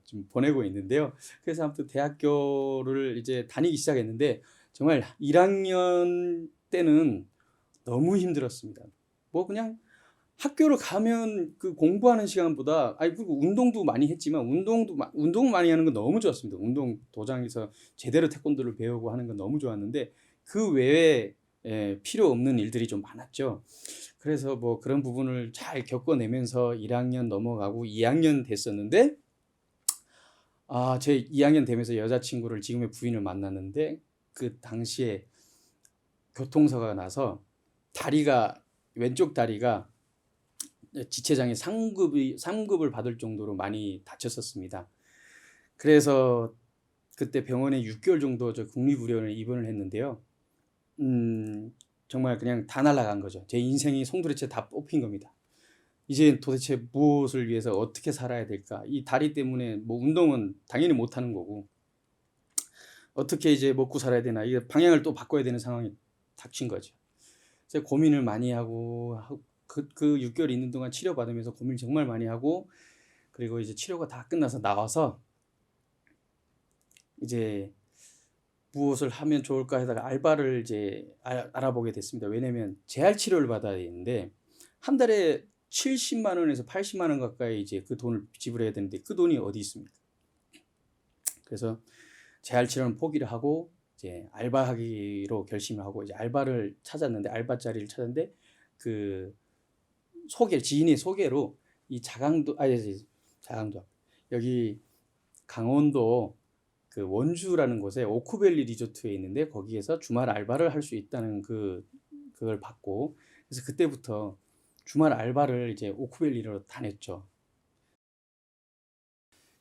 좀 보내고 있는데요. 그래서 아무튼 대학교를 이제 다니기 시작했는데 정말 1학년 때는 너무 힘들었습니다. 뭐 그냥 학교를 가면 그 공부하는 시간보다 그리고 운동도 많이 했지만 운동 많이 하는 건 너무 좋았습니다. 운동 도장에서 제대로 태권도를 배우고 하는 건 너무 좋았는데 그 외에 필요 없는 일들이 좀 많았죠. 그래서 뭐 그런 부분을 잘 겪어내면서 1학년 넘어가고 2학년 됐었는데 제 2학년 되면서 여자친구를 지금의 부인을 만났는데 그 당시에 교통사고가 나서 왼쪽 다리가 지체장애 3급을 받을 정도로 많이 다쳤었습니다. 그래서 그때 병원에 6개월 정도 저 국립의료원에 입원을 했는데요. 정말 그냥 다 날아간 거죠. 제 인생이 송두리째 다 뽑힌 겁니다. 이제 도대체 무엇을 위해서 어떻게 살아야 될까? 이 다리 때문에 뭐 운동은 당연히 못 하는 거고 어떻게 이제 먹고 살아야 되나? 이게 방향을 또 바꿔야 되는 상황이 닥친 거죠. 그래서 고민을 많이 하고 그 6개월 있는 동안 치료받으면서 고민을 정말 많이 하고 그리고 이제 치료가 다 끝나서 나와서 이제 무엇을 하면 좋을까 하다가 알바를 이제 알아보게 됐습니다. 왜냐면 재활 치료를 받아야 되는데 한 달에 70만 원에서 80만 원 가까이 이제 그 돈을 지불해야 되는데 그 돈이 어디 있습니까? 그래서 재활 치료는 포기를 하고 이제 알바하기로 결심을 하고 이제 알바를 찾았는데 알바 자리를 찾았는데 그 지인의 소개로 이 자강도 여기 강원도 그 원주라는 곳에 오크밸리 리조트에 있는데 거기에서 주말 알바를 할 수 있다는 그걸 받고 그래서 그때부터 주말 알바를 이제 오크밸리로 다녔죠.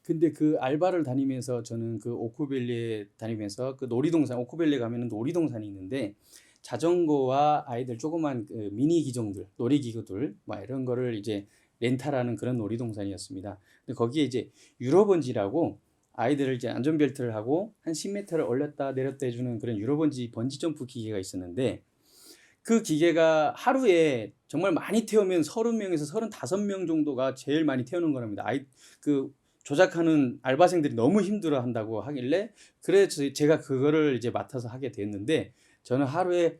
근데 그 알바를 다니면서 저는 그 오크밸리에 다니면서 그 놀이동산 오크밸리에 가면은 놀이동산이 있는데 자전거와 아이들 조그만 그 미니 기종들 놀이기구들 막 이런 거를 이제 렌탈하는 그런 놀이동산이었습니다. 근데 거기에 이제 유로번지라고 아이들을 이제 안전벨트를 하고 한 10m를 올렸다 내렸다 해주는 그런 유로번지 번지 점프 기계가 있었는데 그 기계가 하루에 정말 많이 태우면 30명에서 35명 정도가 제일 많이 태우는 거랍니다. 그 조작하는 알바생들이 너무 힘들어한다고 하길래 그래서 제가 그거를 이제 맡아서 하게 됐는데 저는 하루에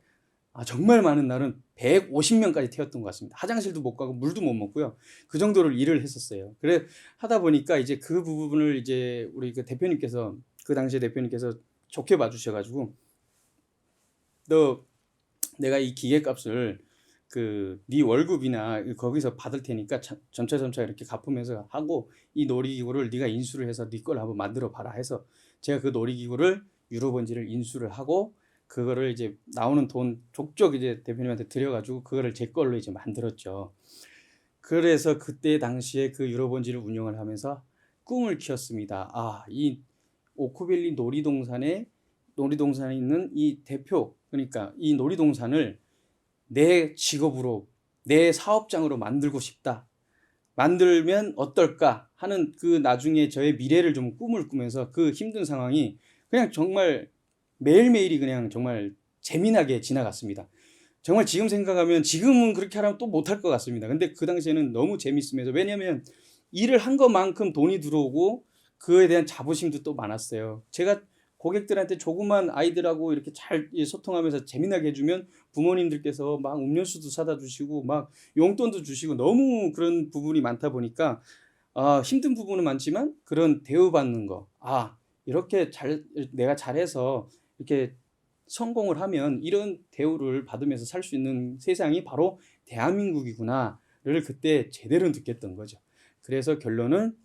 정말 많은 날은 150명까지 태웠던 것 같습니다. 화장실도 못 가고 물도 못 먹고요. 그 정도를 일을 했었어요. 그래 하다 보니까 이제 그 부분을 이제 우리 그 대표님께서 그 당시에 대표님께서 좋게 봐주셔가지고 너 내가 이 기계값을 네 월급이나 거기서 받을 테니까 점차 이렇게 갚으면서 하고 이 놀이기구를 네가 인수를 해서 네 걸 한번 만들어 봐라 해서 제가 그 놀이기구를 유로번지를 인수를 하고 그거를 이제 나오는 돈 족족 이제 대표님한테 드려가지고 그거를 제 걸로 이제 만들었죠. 그래서 그때 당시에 그 유로번지를 운영을 하면서 꿈을 키웠습니다. 이 오크밸리 놀이동산에 있는 이 대표, 그러니까 이 놀이동산을 내 직업으로, 내 사업장으로 만들고 싶다. 만들면 어떨까 하는 그 나중에 저의 미래를 좀 꿈을 꾸면서 그 힘든 상황이 그냥 정말 매일매일이 그냥 정말 재미나게 지나갔습니다. 정말 지금 생각하면 지금은 그렇게 하면 또 못할 것 같습니다. 근데 그 당시에는 너무 재밌으면서 왜냐면 일을 한 것만큼 돈이 들어오고 그에 대한 자부심도 또 많았어요. 제가 고객들한테 조그만 아이들하고 이렇게 잘 소통하면서 재미나게 해주면 부모님들께서 막 음료수도 사다 주시고 막 용돈도 주시고 너무 그런 부분이 많다 보니까 힘든 부분은 많지만 그런 대우받는 거, 이렇게 내가 잘해서 이렇게 성공을 하면 이런 대우를 받으면서 살 수 있는 세상이 바로 대한민국이구나를 그때 제대로 느꼈던 거죠. 그래서 결론은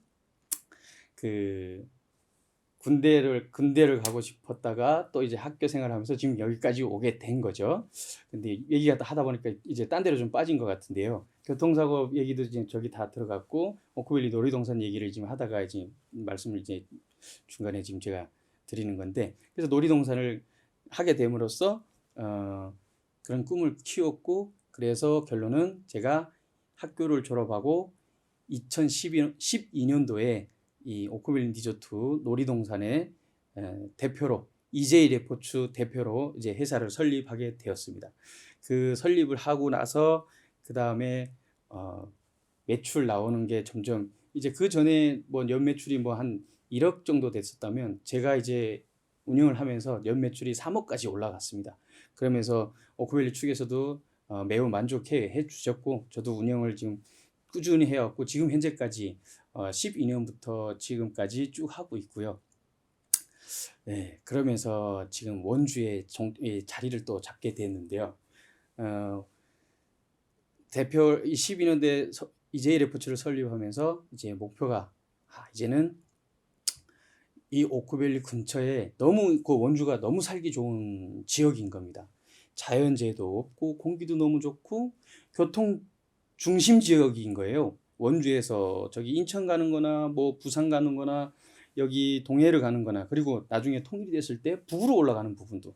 그 군대를 가고 싶었다가 또 이제 학교 생활하면서 지금 여기까지 오게 된 거죠. 근데 얘기가 하다 보니까 이제 딴 데로 좀 빠진 것 같은데요. 교통사고 얘기도 이제 저기 다 들어갔고 오크밸리 놀이동산 얘기를 지금 하다가 이제 말씀을 이제 중간에 지금 제가 드리는 건데 그래서 놀이동산을 하게 됨으로써 그런 꿈을 키웠고 그래서 결론은 제가 학교를 졸업하고 2012년도에 이 오크밸리 리조트 놀이동산의 대표로 EJ 레포츠 대표로 이제 회사를 설립하게 되었습니다. 그 설립을 하고 나서 그 다음에 매출 나오는 게 점점 이제 그 전에 뭐 연매출이 뭐 한 1억 정도 됐었다면 제가 이제 운영을 하면서 연매출이 3억까지 올라갔습니다. 그러면서 오크밸리 측에서도 매우 만족해 주셨고 저도 운영을 지금 꾸준히 해왔고 지금 현재까지 12년부터 지금까지 쭉 하고 있고요. 네, 그러면서 지금 원주에 자리를 또 잡게 됐는데요. 대표 12년대 EJ 레포츠를 설립하면서 이제 목표가 이제는 이 오크밸리 근처에 너무 그 원주가 너무 살기 좋은 지역인 겁니다. 자연재해도 없고 공기도 너무 좋고 교통 중심 지역인 거예요. 원주에서 저기 인천 가는 거나 뭐 부산 가는 거나 여기 동해를 가는 거나 그리고 나중에 통일이 됐을 때 북으로 올라가는 부분도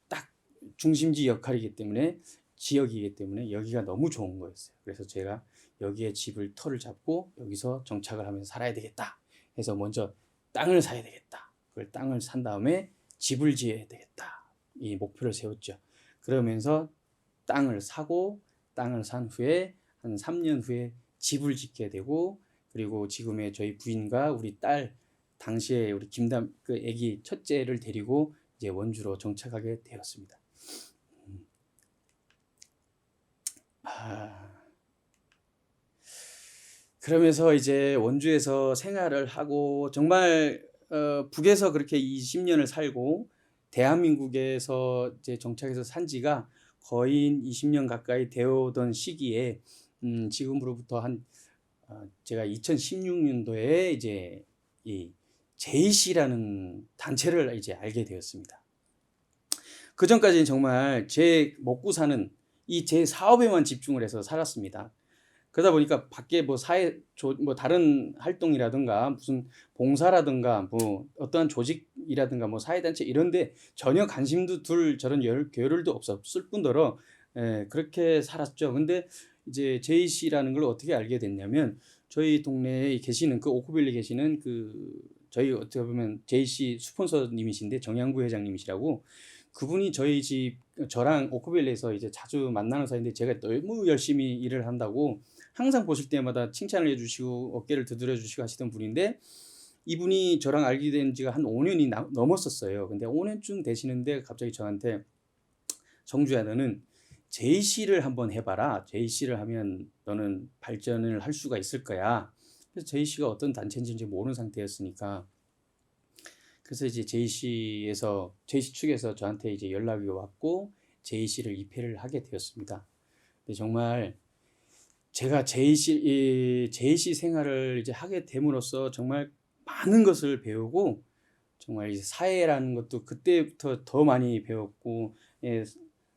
딱 중심지 역할이기 때문에 지역이기 때문에 여기가 너무 좋은 거였어요. 그래서 제가 여기에 터를 잡고 여기서 정착을 하면서 살아야 되겠다 해서 먼저 땅을 사야 되겠다. 그걸 땅을 산 다음에 집을 지어야 되겠다. 이 목표를 세웠죠. 그러면서 땅을 사고 땅을 산 후에 한 3년 후에 집을 짓게 되고 그리고 지금의 저희 부인과 우리 딸 당시에 우리 그 아기 첫째를 데리고 이제 원주로 정착하게 되었습니다. 그러면서 이제 원주에서 생활을 하고 정말 북에서 그렇게 20년을 살고 대한민국에서 이제 정착해서 산 지가 거의 20년 가까이 되어오던 시기에 지금으로부터 제가 2016년도에 이제 이 JC라는 단체를 이제 알게 되었습니다. 그 전까지는 정말 제 먹고 사는 제 사업에만 집중을 해서 살았습니다. 그러다 보니까 밖에 뭐 다른 활동이라든가 무슨 봉사라든가 뭐 어떠한 조직이라든가 뭐 사회단체 이런데 전혀 관심도 저런 겨를도 없었을 뿐더러 그렇게 살았죠. 근데 이제 JC라는 걸 어떻게 알게 됐냐면 저희 동네에 계시는 그 오크밸리 계시는 저희 어떻게 보면 JC 스폰서님이신데 정양구 회장님이시라고 그분이 저희 집 저랑 오크밸리에서 이제 자주 만나는 사이인데 제가 너무 열심히 일을 한다고 항상 보실 때마다 칭찬을 해주시고 어깨를 두드려 주시고 하시던 분인데 이분이 저랑 알게 된 지가 한 5년이 넘었었어요. 근데 5년쯤 되시는데 갑자기 저한테 정주야 너는 JC를 한번 해봐라. JC를 하면 너는 발전을 할 수가 있을 거야. 그래서 JC가 어떤 단체인지 모르는 상태였으니까 그래서 이제 JC 측에서 저한테 이제 연락이 왔고 JC를 입회를 하게 되었습니다. 근데 정말 제가 JC 생활을 이제 하게 됨으로써 정말 많은 것을 배우고 정말 이제 사회라는 것도 그때부터 더 많이 배웠고 예,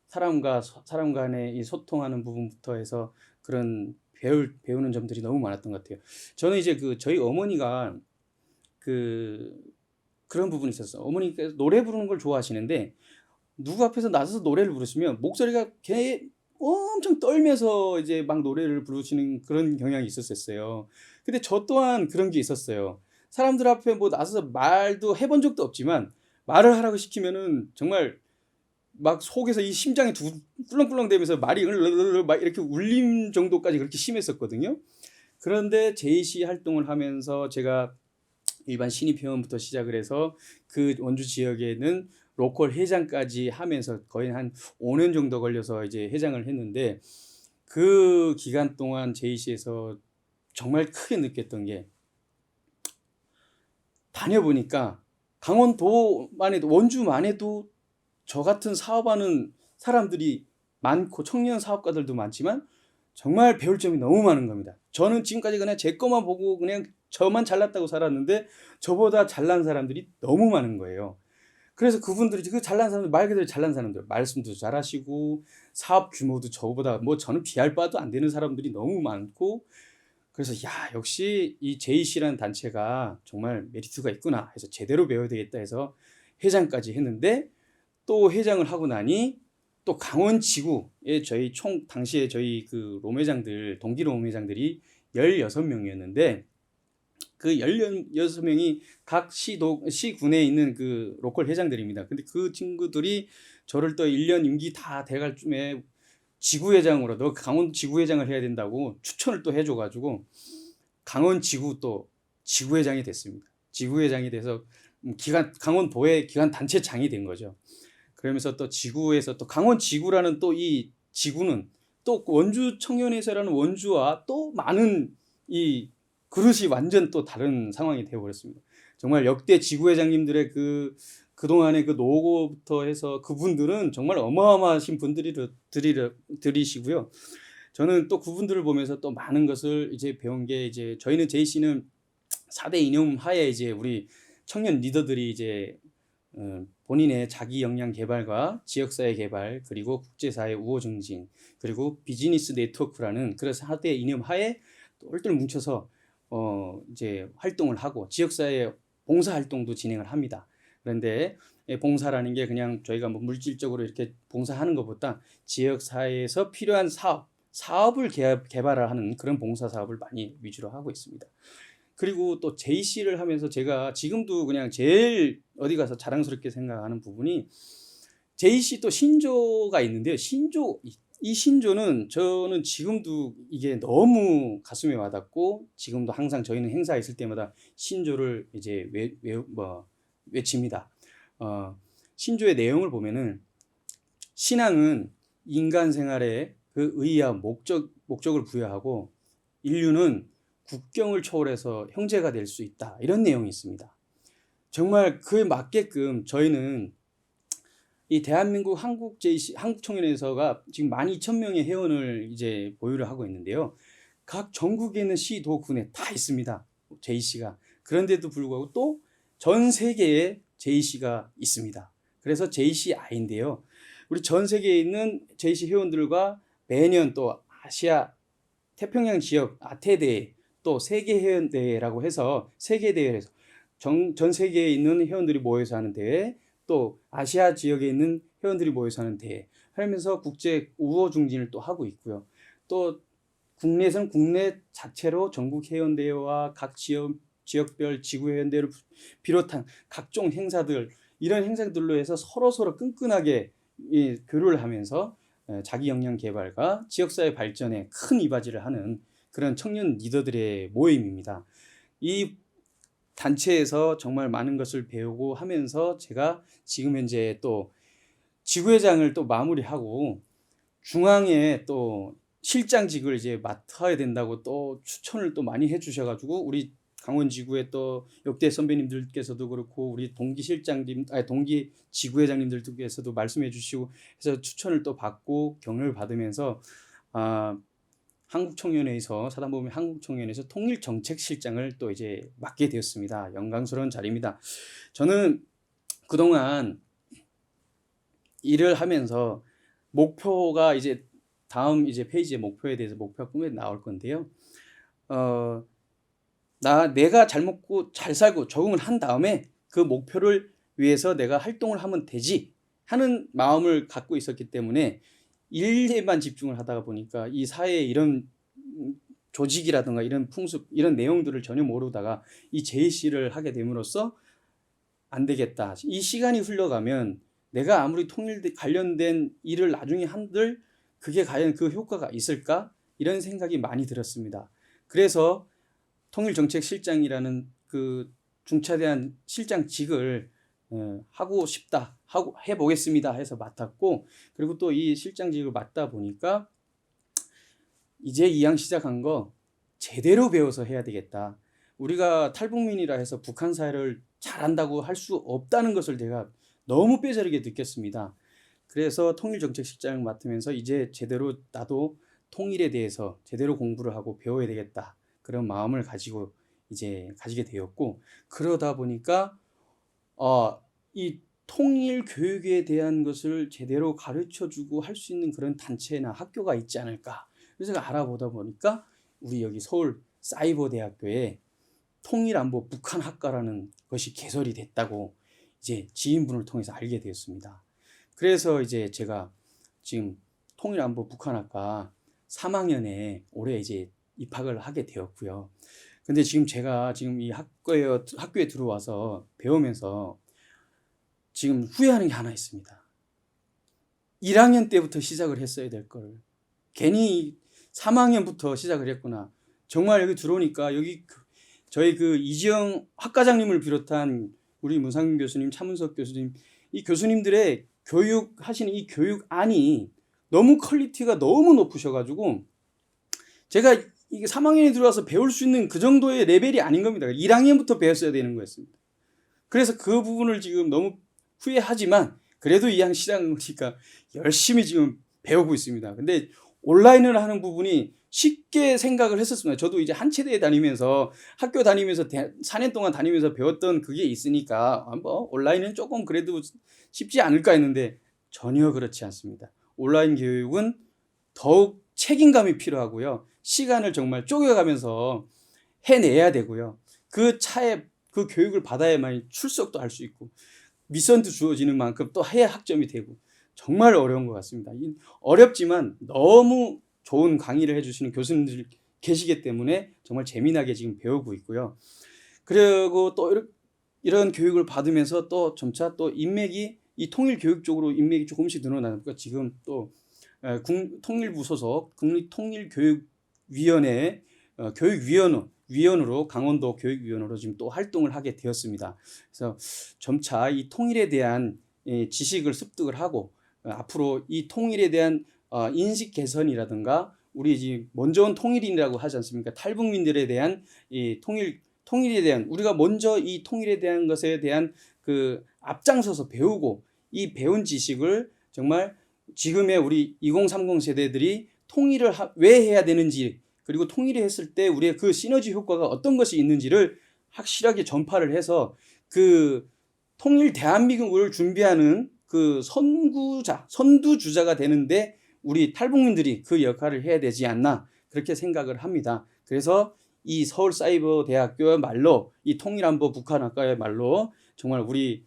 사람과 사람 간의 이 소통하는 부분부터 해서 그런 배우는 점들이 너무 많았던 것 같아요. 저는 이제 저희 어머니가 그런 부분이 있었어요. 어머니께서 노래 부르는 걸 좋아하시는데 누구 앞에서 나서서 노래를 부르시면 목소리가 엄청 떨면서 이제 막 노래를 부르시는 그런 경향이 있었어요. 근데 저 또한 그런 게 있었어요. 사람들 앞에 뭐 나서서 말도 해본 적도 없지만 말을 하라고 시키면은 정말 막 속에서 이 심장이 꿀렁꿀렁 대면서 말이 막 이렇게 울림 정도까지 그렇게 심했었거든요. 그런데 JC 활동을 하면서 제가 일반 신입 회원부터 시작을 해서 그 원주 지역에는 로컬 회장까지 하면서 거의 한 5년 정도 걸려서 이제 회장을 했는데 그 기간 동안 JC에서 정말 크게 느꼈던 게 다녀보니까 강원도만 해도 원주만 해도 저 같은 사업하는 사람들이 많고 청년 사업가들도 많지만 정말 배울 점이 너무 많은 겁니다. 저는 지금까지 그냥 제 것만 보고 그냥 저만 잘났다고 살았는데 저보다 잘난 사람들이 너무 많은 거예요. 그래서 그분들이 그 잘난 사람들 말 그대로 잘난 사람들 말씀도 잘하시고 사업 규모도 저보다 뭐 저는 비할 바도 안 되는 사람들이 너무 많고 그래서 야 역시 이 JC라는 단체가 정말 메리트가 있구나 해서 제대로 배워야 되겠다 해서 회장까지 했는데 또 회장을 하고 나니 또 강원 지구에 당시에 저희 그 롬회장들 동기 롬회장들이 16명이었는데 그 16명이 각 시군에 있는 그 로컬 회장들입니다. 근데 그 친구들이 저를 또 1년 임기 다 돼갈 쯤에 지구회장으로 너 강원 지구회장을 해야 된다고 추천을 또 해줘가지고 강원 지구 또 지구회장이 됐습니다. 지구회장이 돼서 강원도의 기관 단체장이 된 거죠. 그러면서 또 지구에서 또 강원 지구라는 또 이 지구는 또 원주 청년회사라는 원주와 또 많은 이 그릇이 완전 또 다른 상황이 되어버렸습니다. 정말 역대 지구회장님들의 그동안의 그 노고부터 해서 그분들은 정말 어마어마하신 분들이시고요. 저는 또 그분들을 보면서 또 많은 것을 이제 배운 게 이제 저희는 JC는 4대 이념 하에 이제 우리 청년 리더들이 이제 본인의 자기 역량 개발과 지역사회 개발 그리고 국제사회 우호 증진 그리고 비즈니스 네트워크라는 그런 4대 이념 하에 똘똘 뭉쳐서 이제 활동을 하고 지역사회 봉사활동도 진행을 합니다. 그런데 봉사라는 게 그냥 저희가 뭐 물질적으로 이렇게 봉사하는 것보다 지역사회에서 필요한 사업을 개발하는 그런 봉사사업을 많이 위주로 하고 있습니다. 그리고 또 JC를 하면서 제가 지금도 그냥 제일 어디 가서 자랑스럽게 생각하는 부분이 JC 또 신조가 있는데요. 이 신조는 저는 지금도 이게 너무 가슴에 와닿고 지금도 항상 저희는 행사 있을 때마다 신조를 이제 외칩니다. 신조의 내용을 보면은 신앙은 인간 생활에 그 의의와 목적을 부여하고 인류는 국경을 초월해서 형제가 될 수 있다. 이런 내용이 있습니다. 정말 그에 맞게끔 저희는 이 대한민국 한국청년회사가 지금 12,000명의 회원을 이제 보유를 하고 있는데요. 각 전국에 있는 시, 도, 군에 다 있습니다. JC가. 그런데도 불구하고 또 전 세계에 JC가 있습니다. 그래서 JCI인데요. 우리 전 세계에 있는 JC 회원들과 매년 또 아시아 태평양 지역 아태대회 또 세계회원대회라고 해서 세계대회에서 전 세계에 있는 회원들이 모여서 하는 대회 또 아시아 지역에 있는 회원들이 모여서 하는 대회 하면서 국제 우호 중진을 또 하고 있고요. 또 국내에서는 국내 자체로 전국 회원대회와 각 지역별 지구회원대회를 비롯한 각종 행사들 이런 행사들로 해서 서로 끈끈하게 교류를 하면서 자기 역량 개발과 지역사회 발전에 큰 이바지를 하는 그런 청년 리더들의 모임입니다. 이 단체에서 정말 많은 것을 배우고 하면서 제가 지금 현재 또 지구회장을 또 마무리하고 중앙에 또 실장직을 이제 맡아야 된다고 또 추천을 또 많이 해주셔가지고 우리 강원지구의 또 역대 선배님들께서도 그렇고 우리 동기 실장님, 동기 지구회장님들께서도 말씀해 주시고 해서 추천을 또 받고 격려를 받으면서 한국청년회에서 사단법인 한국청년회에서 통일정책실장을 또 이제 맡게 되었습니다. 영광스러운 자리입니다. 저는 그동안 일을 하면서 목표가 이제 다음 이제 페이지의 목표에 대해서 목표가 꿈에 나올 건데요. 내가 잘 먹고 잘 살고 적응을 한 다음에 그 목표를 위해서 내가 활동을 하면 되지 하는 마음을 갖고 있었기 때문에 일에만 집중을 하다가 보니까 이 사회에 이런 조직이라든가 이런 풍습 이런 내용들을 전혀 모르다가 이 JC를 하게 됨으로써 안 되겠다. 이 시간이 흘러가면 내가 아무리 통일 관련된 일을 나중에 한들 그게 과연 그 효과가 있을까? 이런 생각이 많이 들었습니다. 그래서 통일정책실장이라는 그 중차대한 실장직을 하고 싶다, 하고 해보겠습니다 해서 맡았고, 그리고 또 이 실장직을 맡다 보니까 이제 이왕 시작한 거 제대로 배워서 해야 되겠다. 우리가 탈북민이라 해서 북한 사회를 잘한다고 할 수 없다는 것을 제가 너무 뼈저리게 느꼈습니다. 그래서 통일정책실장을 맡으면서 이제 제대로 나도 통일에 대해서 제대로 공부를 하고 배워야 되겠다. 그런 마음을 가지고 이제 가지게 되었고, 그러다 보니까 이 통일 교육에 대한 것을 제대로 가르쳐주고 할 수 있는 그런 단체나 학교가 있지 않을까. 그래서 제가 알아보다 보니까 우리 여기 서울 사이버대학교에 통일안보 북한학과라는 것이 개설이 됐다고 이제 지인분을 통해서 알게 되었습니다. 그래서 이제 제가 지금 통일안보 북한학과 3학년에 올해 이제 입학을 하게 되었고요. 근데 지금 제가 지금 이 학교에 들어와서 배우면서 지금 후회하는 게 하나 있습니다. 1학년 때부터 시작을 했어야 될 걸. 괜히 3학년부터 시작을 했구나. 정말 여기 들어오니까 여기 저희 그 이지영 학과장님을 비롯한 우리 문상균 교수님, 차문석 교수님, 이 교수님들의 교육하시는 이 교육안이 너무 퀄리티가 너무 높으셔가지고 제가 이게 3학년에 들어와서 배울 수 있는 그 정도의 레벨이 아닌 겁니다. 1학년부터 배웠어야 되는 거였습니다. 그래서 그 부분을 지금 너무 후회하지만 그래도 2학년 시작하니까 열심히 지금 배우고 있습니다. 근데 온라인을 하는 부분이 쉽게 생각을 했었습니다. 저도 이제 한 체대에 다니면서 학교 다니면서 4년 동안 다니면서 배웠던 그게 있으니까 뭐 온라인은 조금 그래도 쉽지 않을까 했는데 전혀 그렇지 않습니다. 온라인 교육은 더욱 책임감이 필요하고요. 시간을 정말 쪼개가면서 해내야 되고요. 그 차에 그 교육을 받아야만 출석도 할 수 있고 미션도 주어지는 만큼 또 해야 학점이 되고 정말 어려운 것 같습니다. 어렵지만 너무 좋은 강의를 해주시는 교수님들 계시기 때문에 정말 재미나게 지금 배우고 있고요. 그리고 또 이런 교육을 받으면서 또 점차 또 인맥이 이 통일 교육 쪽으로 인맥이 조금씩 늘어나니까 지금 또 통일부 소속 국립통일교육위원회 교육위원으로 강원도 교육위원으로 지금 또 활동을 하게 되었습니다. 그래서 점차 이 통일에 대한 지식을 습득을 하고 앞으로 이 통일에 대한 인식 개선이라든가 우리 지금 먼저 온 통일인이라고 하지 않습니까? 탈북민들에 대한 이 통일에 대한 우리가 먼저 이 통일에 대한 것에 대한 그 앞장서서 배우고 이 배운 지식을 정말 지금의 우리 2030 세대들이 통일을 왜 해야 되는지 그리고 통일을 했을 때 우리의 그 시너지 효과가 어떤 것이 있는지를 확실하게 전파를 해서 그 통일 대한민국을 준비하는 그 선두주자가 되는데 우리 탈북민들이 그 역할을 해야 되지 않나 그렇게 생각을 합니다. 그래서 이 서울사이버대학교의 말로 이 통일안보 북한학과의 말로 정말 우리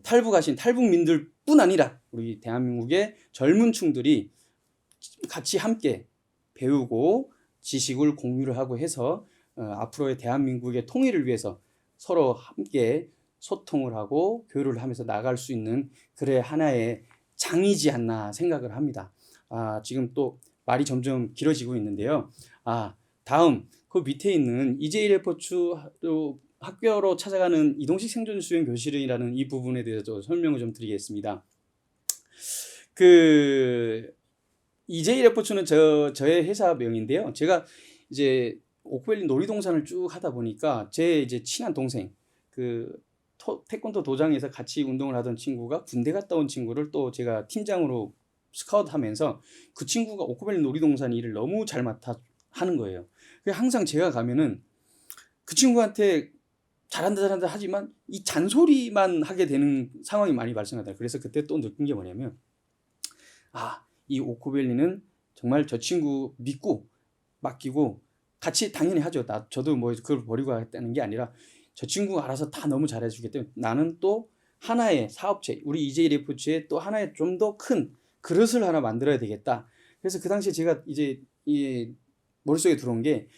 탈북하신 탈북민들뿐 아니라 우리 대한민국의 젊은 층들이 같이 함께 배우고 지식을 공유를 하고 해서 앞으로의 대한민국의 통일을 위해서 서로 함께 소통을 하고 교류를 하면서 나갈 수 있는 그래 하나의 장이지 않나 생각을 합니다. 지금 또 말이 점점 길어지고 있는데요. 다음 그 밑에 있는 EJ 레포츠 학교로 찾아가는 이동식 생존 수행 교실이라는 이 부분에 대해서 설명을 좀 드리겠습니다. 그 EJ 레포츠는 저의 회사명인데요. 제가 이제 오크밸리 놀이동산을 쭉 하다 보니까 제 이제 친한 동생 태권도 도장에서 같이 운동을 하던 친구가 군대 갔다 온 친구를 또 제가 팀장으로 스카우트하면서 그 친구가 오크밸리 놀이동산 일을 너무 잘 맡아 하는 거예요. 그래서 항상 제가 가면은 그 친구한테 잘한다 하지만 이 잔소리만 하게 되는 상황이 많이 발생하다. 그래서 그때 또 느낀 게 뭐냐면 이 오크밸리는 정말 저 친구 믿고 맡기고 같이 당연히 하죠. 저도 뭐 그걸 버리고 하겠다는 게 아니라 저 친구가 알아서 다 너무 잘해주기 때문에 나는 또 하나의 사업체, 우리 EJ 레포츠에 또 하나의 좀 더 큰 그릇을 하나 만들어야 되겠다. 그래서 그 당시에 제가 이제 이 머릿속에 들어온 게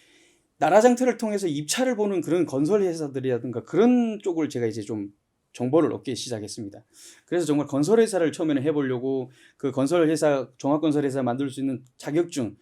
나라장터를 통해서 입찰을 보는 그런 건설 회사들이라든가 그런 쪽을 제가 이제 좀 정보를 얻기 시작했습니다. 그래서 정말 건설 회사를 처음에는 해보려고 그 건설 회사, 종합건설 회사 만들 수 있는 자격증,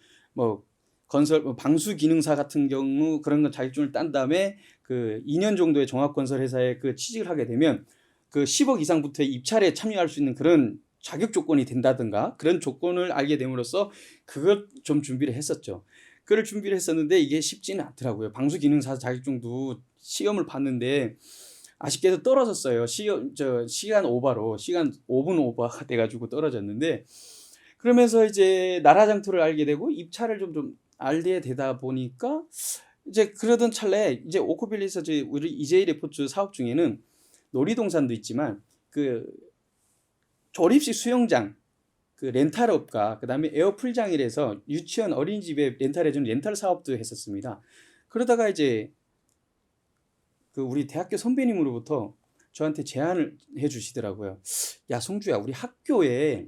방수 기능사 같은 경우 그런 거 자격증을 딴 다음에 그 2년 정도의 종합건설 회사에 그 취직을 하게 되면 그 10억 이상부터의 입찰에 참여할 수 있는 그런 자격 조건이 된다든가 그런 조건을 알게 됨으로써 그걸 좀 준비를 했었죠. 그걸 준비를 했었는데 이게 쉽지는 않더라고요. 방수 기능사 자격증도 시험을 봤는데 아쉽게도 떨어졌어요. 시간 5분 오버가 돼가지고 떨어졌는데 그러면서 이제 나라장터를 알게 되고 입찰을 좀 알게 되다 보니까 이제 그러던 찰나에 이제 오크밸리에서 우리 EJ 레포츠 사업 중에는 놀이동산도 있지만 그 조립식 수영장, 그 렌탈업과 그다음에 에어풀장이라서 유치원 어린이집에 렌탈해주는 렌탈 사업도 했었습니다. 그러다가 이제 그 우리 대학교 선배님으로부터 저한테 제안을 해주시더라고요. 야, 성주야, 우리 학교에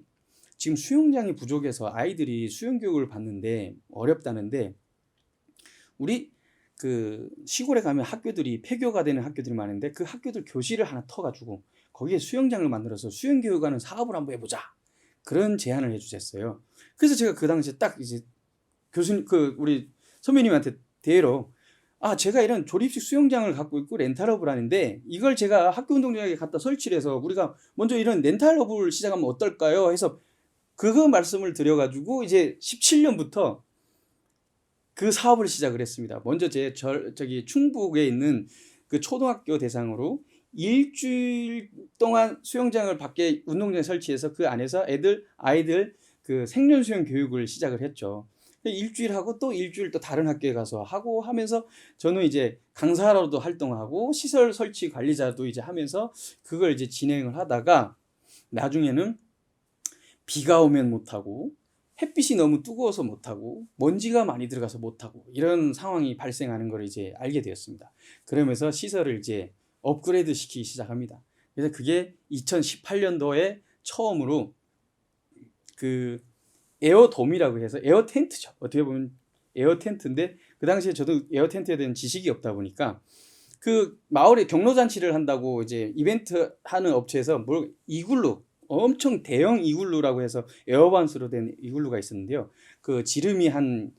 지금 수영장이 부족해서 아이들이 수영 교육을 받는데 어렵다는데 우리 그 시골에 가면 학교들이 폐교가 되는 학교들이 많은데 그 학교들 교실을 하나 터가지고 거기에 수영장을 만들어서 수영 교육하는 사업을 한번 해보자. 그런 제안을 해주셨어요. 그래서 제가 그 당시에 딱 이제 우리 선배님한테 대로 제가 이런 조립식 수영장을 갖고 있고 렌탈업을 하는데 이걸 제가 학교 운동장에 갖다 설치를 해서 우리가 먼저 이런 렌탈업을 시작하면 어떨까요? 해서 그거 말씀을 드려가지고 이제 17년부터 그 사업을 시작을 했습니다. 먼저 저기 충북에 있는 그 초등학교 대상으로 일주일 동안 수영장을 밖에 운동장에 설치해서 그 안에서 아이들 그 생존 수영 교육을 시작을 했죠. 일주일 하고 또 일주일 또 다른 학교에 가서 하고 하면서 저는 이제 강사로도 활동하고 시설 설치 관리자도 이제 하면서 그걸 이제 진행을 하다가 나중에는 비가 오면 못하고 햇빛이 너무 뜨거워서 못하고 먼지가 많이 들어가서 못하고 이런 상황이 발생하는 걸 이제 알게 되었습니다. 그러면서 시설을 이제 업그레이드 시키기 시작합니다. 그래서 그게 2018년도에 처음으로 그 에어돔이라고 해서 에어 텐트죠. 어떻게 보면 에어 텐트인데 그 당시에 저도 에어 텐트에 대한 지식이 없다 보니까 그 마을에 경로잔치를 한다고 이제 이벤트 하는 업체에서 이글루 엄청 대형 이글루라고 해서 에어반스로 된 이글루가 있었는데요. 그 지름이 한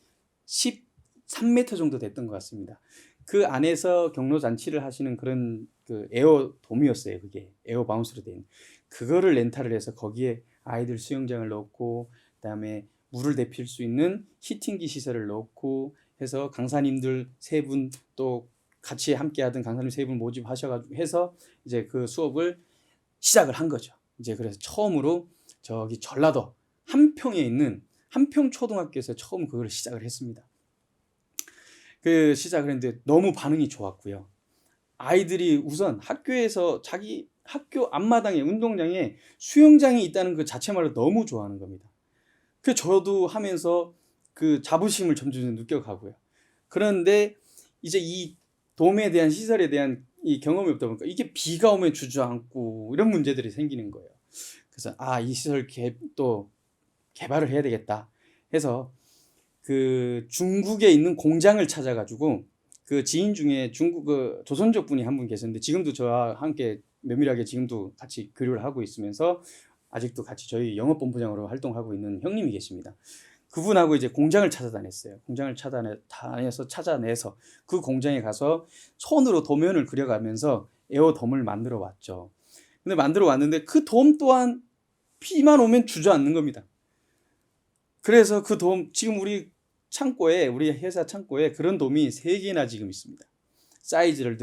13m 정도 됐던 것 같습니다. 그 안에서 경로잔치를 하시는 그런 그 에어돔이었어요. 그게 에어바운스로 된 그거를 렌탈을 해서 거기에 아이들 수영장을 넣고 그다음에 물을 데필 수 있는 히팅기 시설을 넣고 해서 강사님들 3분 또 같이 함께하던 강사님 3분 모집하셔가지고 해서 이제 그 수업을 시작을 한 거죠. 이제 그래서 처음으로 저기 전라도 함평에 있는 함평 초등학교에서 처음 그걸 시작을 했습니다. 그 시작을 했는데 너무 반응이 좋았고요. 아이들이 우선 학교에서 자기 학교 앞마당에 운동장에 수영장이 있다는 그 자체만으로 너무 좋아하는 겁니다. 그 저도 하면서 그 자부심을 점점 느껴가고요. 그런데 이제 이 돔에 대한 시설에 대한 이 경험이 없다 보니까 이게 비가 오면 주저앉고 이런 문제들이 생기는 거예요. 그래서 이 시설 또 개발을 해야 되겠다 해서 그 중국에 있는 공장을 찾아가지고 그 지인 중에 중국 그 조선족 분이 한 분 계셨는데 지금도 저와 함께 면밀하게 지금도 같이 교류를 하고 있으면서 아직도 같이 저희 영업본부장으로 활동하고 있는 형님이 계십니다. 그분하고 이제 공장을 찾아다녔어요. 공장을 찾아내서 그 공장에 가서 손으로 도면을 그려가면서 에어돔을 만들어 왔죠. 근데 만들어 왔는데 그 돔 또한 비만 오면 주저앉는 겁니다. 그래서 그 돔 지금 우리 회사 창고에 그런 돔이 3개나 지금 있습니다. 사이즈를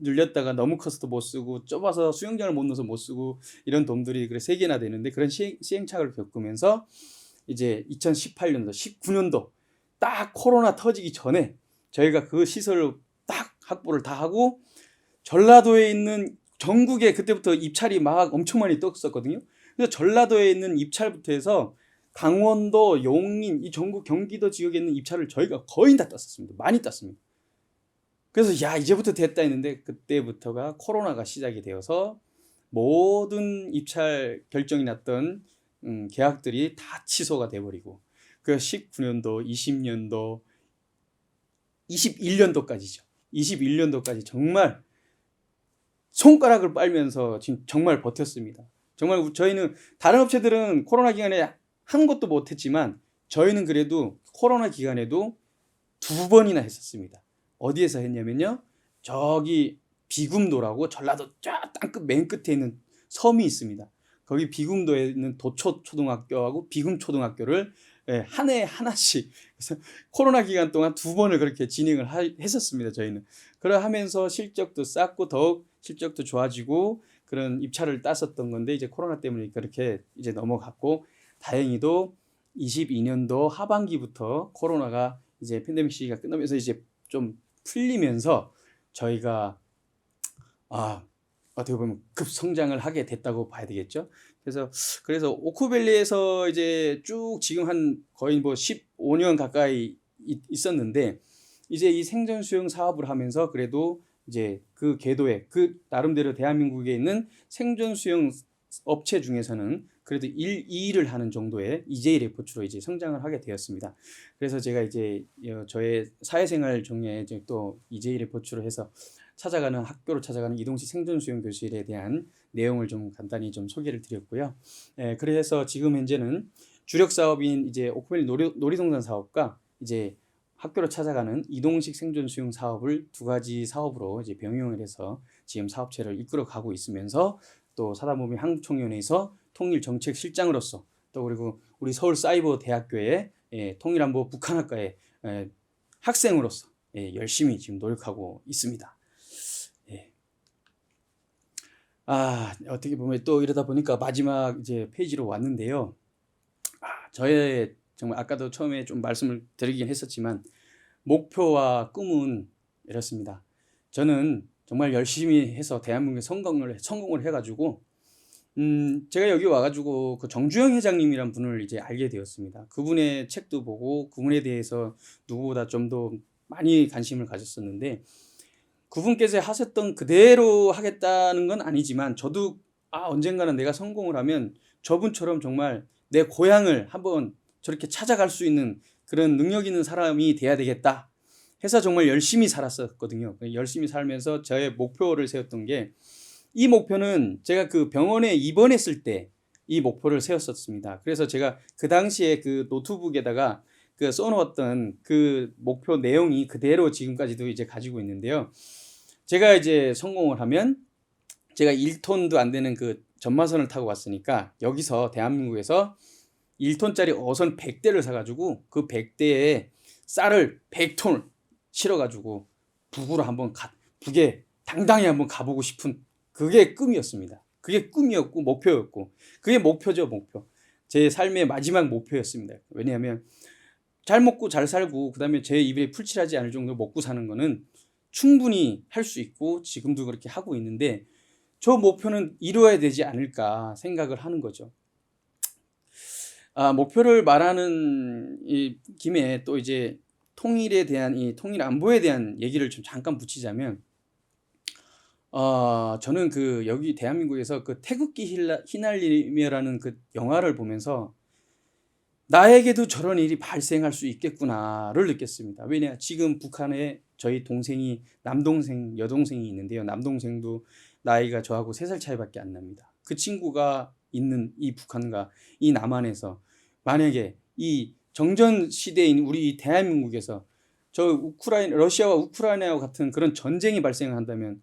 늘렸다가 너무 커서도 못 쓰고 좁아서 수영장을 못 넣어서 못 쓰고 이런 돔들이 그래 3개나 되는데 그런 시행착오를 겪으면서 이제 2018년도, 19년도 딱 코로나 터지기 전에 저희가 그 시설을 딱 확보를 다 하고 전라도에 있는 전국에 그때부터 입찰이 막 엄청 많이 떴었거든요. 그래서 전라도에 있는 입찰부터 해서 강원도, 용인, 이 전국 경기도 지역에 있는 입찰을 저희가 거의 다 땄었습니다. 많이 땄습니다. 그래서 야 이제부터 됐다 했는데 그때부터가 코로나가 시작이 되어서 모든 입찰 결정이 났던 계약들이 다 취소가 돼버리고 그 19년도, 20년도, 21년도까지죠. 21년도까지 정말 손가락을 빨면서 지금 정말 버텼습니다. 정말 저희는 다른 업체들은 코로나 기간에 한 것도 못했지만 저희는 그래도 코로나 기간에도 2번이나 했었습니다. 어디에서 했냐면요. 저기 비금도라고 전라도 쫙 땅끝 맨 끝에 있는 섬이 있습니다. 거기 비금도에 있는 도초초등학교하고 비금초등학교를 한 해에 하나씩 그래서 코로나 기간 동안 2번을 그렇게 진행을 했었습니다. 저희는 그러 하면서 실적도 쌓고 더욱 실적도 좋아지고 그런 입찰을 땄었던 건데 이제 코로나 때문에 그렇게 이제 넘어갔고 다행히도 22년도 하반기부터 코로나가 이제 팬데믹 시기가 끝나면서 이제 좀 풀리면서 저희가 어떻게 보면 급성장을 하게 됐다고 봐야 되겠죠. 그래서 오크밸리에서 이제 쭉 지금 한 거의 뭐 15년 가까이 있었는데 이제 이 생존 수영 사업을 하면서 그래도 이제 그 궤도에 그 나름대로 대한민국에 있는 생존 수영 업체 중에서는 그래도 2위를 하는 정도의 EJ 레포츠로 이제 성장을 하게 되었습니다. 그래서 제가 이제 저의 사회생활 중에 이제 또 EJ 레포츠로 해서 학교로 찾아가는 이동식 생존 수영 교실에 대한 내용을 좀 간단히 좀 소개를 드렸고요. 그래서 지금 현재는 주력 사업인 이제 오크밸리 놀이동산 사업과 이제 학교로 찾아가는 이동식 생존 수영 사업을 2가지 사업으로 이제 병행을 해서 지금 사업체를 이끌어 가고 있으면서 또 사단법인 한국총연에서 통일정책실장으로서 또 그리고 우리 서울사이버대학교의 통일안보 북한학과의 학생으로서 열심히 지금 노력하고 있습니다. 어떻게 보면 또 이러다 보니까 마지막 이제 페이지로 왔는데요. 저의 정말 아까도 처음에 좀 말씀을 드리긴 했었지만 목표와 꿈은 이렇습니다. 저는 정말 열심히 해서 대한민국에 성공을 해가지고 제가 여기 와가지고 그 정주영 회장님이란 분을 이제 알게 되었습니다. 그분의 책도 보고 그분에 대해서 누구보다 좀 더 많이 관심을 가졌었는데 그분께서 하셨던 그대로 하겠다는 건 아니지만 저도 언젠가는 내가 성공을 하면 저분처럼 정말 내 고향을 한번 저렇게 찾아갈 수 있는 그런 능력 있는 사람이 돼야 되겠다 해서 정말 열심히 살았었거든요. 열심히 살면서 저의 목표를 세웠던 게 이 목표는 제가 그 병원에 입원했을 때 이 목표를 세웠었습니다. 그래서 제가 그 당시에 그 노트북에다가 그 써놓았던 그 목표 내용이 그대로 지금까지도 이제 가지고 있는데요. 제가 이제 성공을 하면 제가 1톤도 안 되는 그 전마선을 타고 왔으니까 여기서 대한민국에서 1톤짜리 어선 100대를 사가지고 그 100대에 쌀을 100톤을 실어가지고 북에 당당히 한번 가보고 싶은 그게 꿈이었습니다. 그게 꿈이었고 목표였고 그게 목표죠. 목표. 제 삶의 마지막 목표였습니다. 왜냐하면 잘 먹고 잘 살고 그다음에 제 입에 풀칠하지 않을 정도로 먹고 사는 거는 충분히 할 수 있고 지금도 그렇게 하고 있는데 저 목표는 이루어야 되지 않을까 생각을 하는 거죠. 목표를 말하는 이 김에 또 이제 통일에 대한 이 통일 안보에 대한 얘기를 좀 잠깐 붙이자면 저는 그 여기 대한민국에서 그 태극기 휘날리며라는 그 영화를 보면서 나에게도 저런 일이 발생할 수 있겠구나를 느꼈습니다. 왜냐 지금 북한의 저희 동생이 남동생, 여동생이 있는데요. 남동생도 나이가 저하고 3살 차이밖에 안 납니다. 그 친구가 있는 이 북한과 이 남한에서 만약에 이 정전 시대인 우리 대한민국에서 러시아와 우크라이나와 같은 그런 전쟁이 발생한다면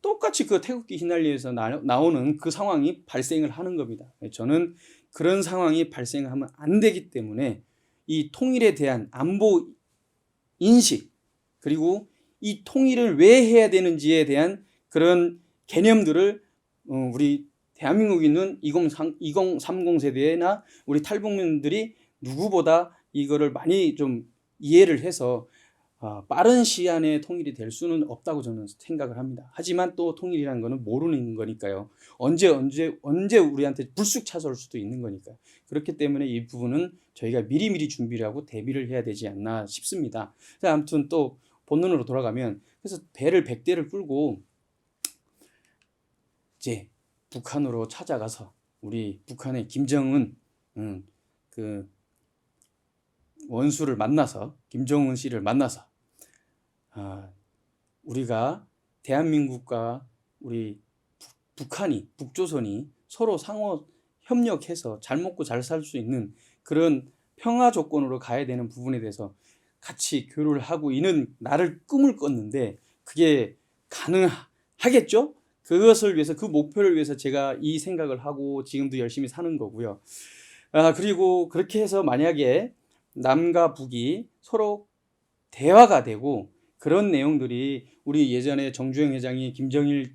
똑같이 그 태극기 휘날리에서 나오는 그 상황이 발생을 하는 겁니다. 저는 그런 상황이 발생하면 안 되기 때문에 이 통일에 대한 안보 인식, 그리고 이 통일을 왜 해야 되는지에 대한 그런 개념들을 우리 대한민국에 있는 2030 세대나 우리 탈북민들이 누구보다 이거를 많이 좀 이해를 해서 빠른 시간에 통일이 될 수는 없다고 저는 생각을 합니다. 하지만 또 통일이라는 거는 모르는 거니까요. 언제 우리한테 불쑥 찾아올 수도 있는 거니까요. 그렇기 때문에 이 부분은 저희가 미리미리 준비를 하고 대비를 해야 되지 않나 싶습니다. 아무튼 또 본론으로 돌아가면, 그래서 배를 100대를 끌고 이제 북한으로 찾아가서 우리 북한의 김정은 그 원수를 만나서, 김정은 씨를 만나서 우리가 대한민국과 우리 북한이, 북조선이 서로 상호 협력해서 잘 먹고 잘 살 수 있는 그런 평화 조건으로 가야 되는 부분에 대해서 같이 교류를 하고 있는 나를 꿈을 꿨는데, 그게 가능하겠죠? 그것을 위해서, 그 목표를 위해서 제가 이 생각을 하고 지금도 열심히 사는 거고요. 그리고 그렇게 해서 만약에 남과 북이 서로 대화가 되고, 그런 내용들이 우리 예전에 정주영 회장이 김정일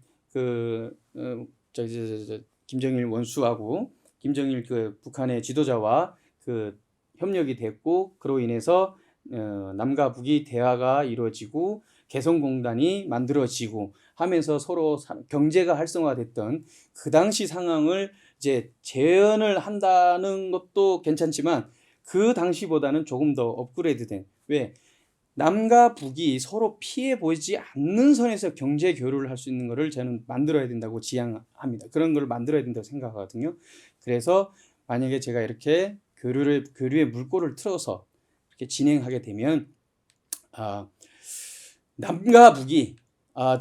김정일 원수하고 김정일 그 북한의 지도자와 그 협력이 됐고, 그로 인해서 남과 북이 대화가 이루어지고 개성공단이 만들어지고 하면서 서로 경제가 활성화됐던 그 당시 상황을 이제 재현을 한다는 것도 괜찮지만, 그 당시보다는 조금 더 업그레이드된, 왜 남과 북이 서로 피해 보이지 않는 선에서 경제 교류를 할 수 있는 것을 저는 만들어야 된다고 지향합니다. 그런 걸 만들어야 된다고 생각하거든요. 그래서 만약에 제가 이렇게 교류의 물꼬를 틀어서 이렇게 진행하게 되면, 남과 북이,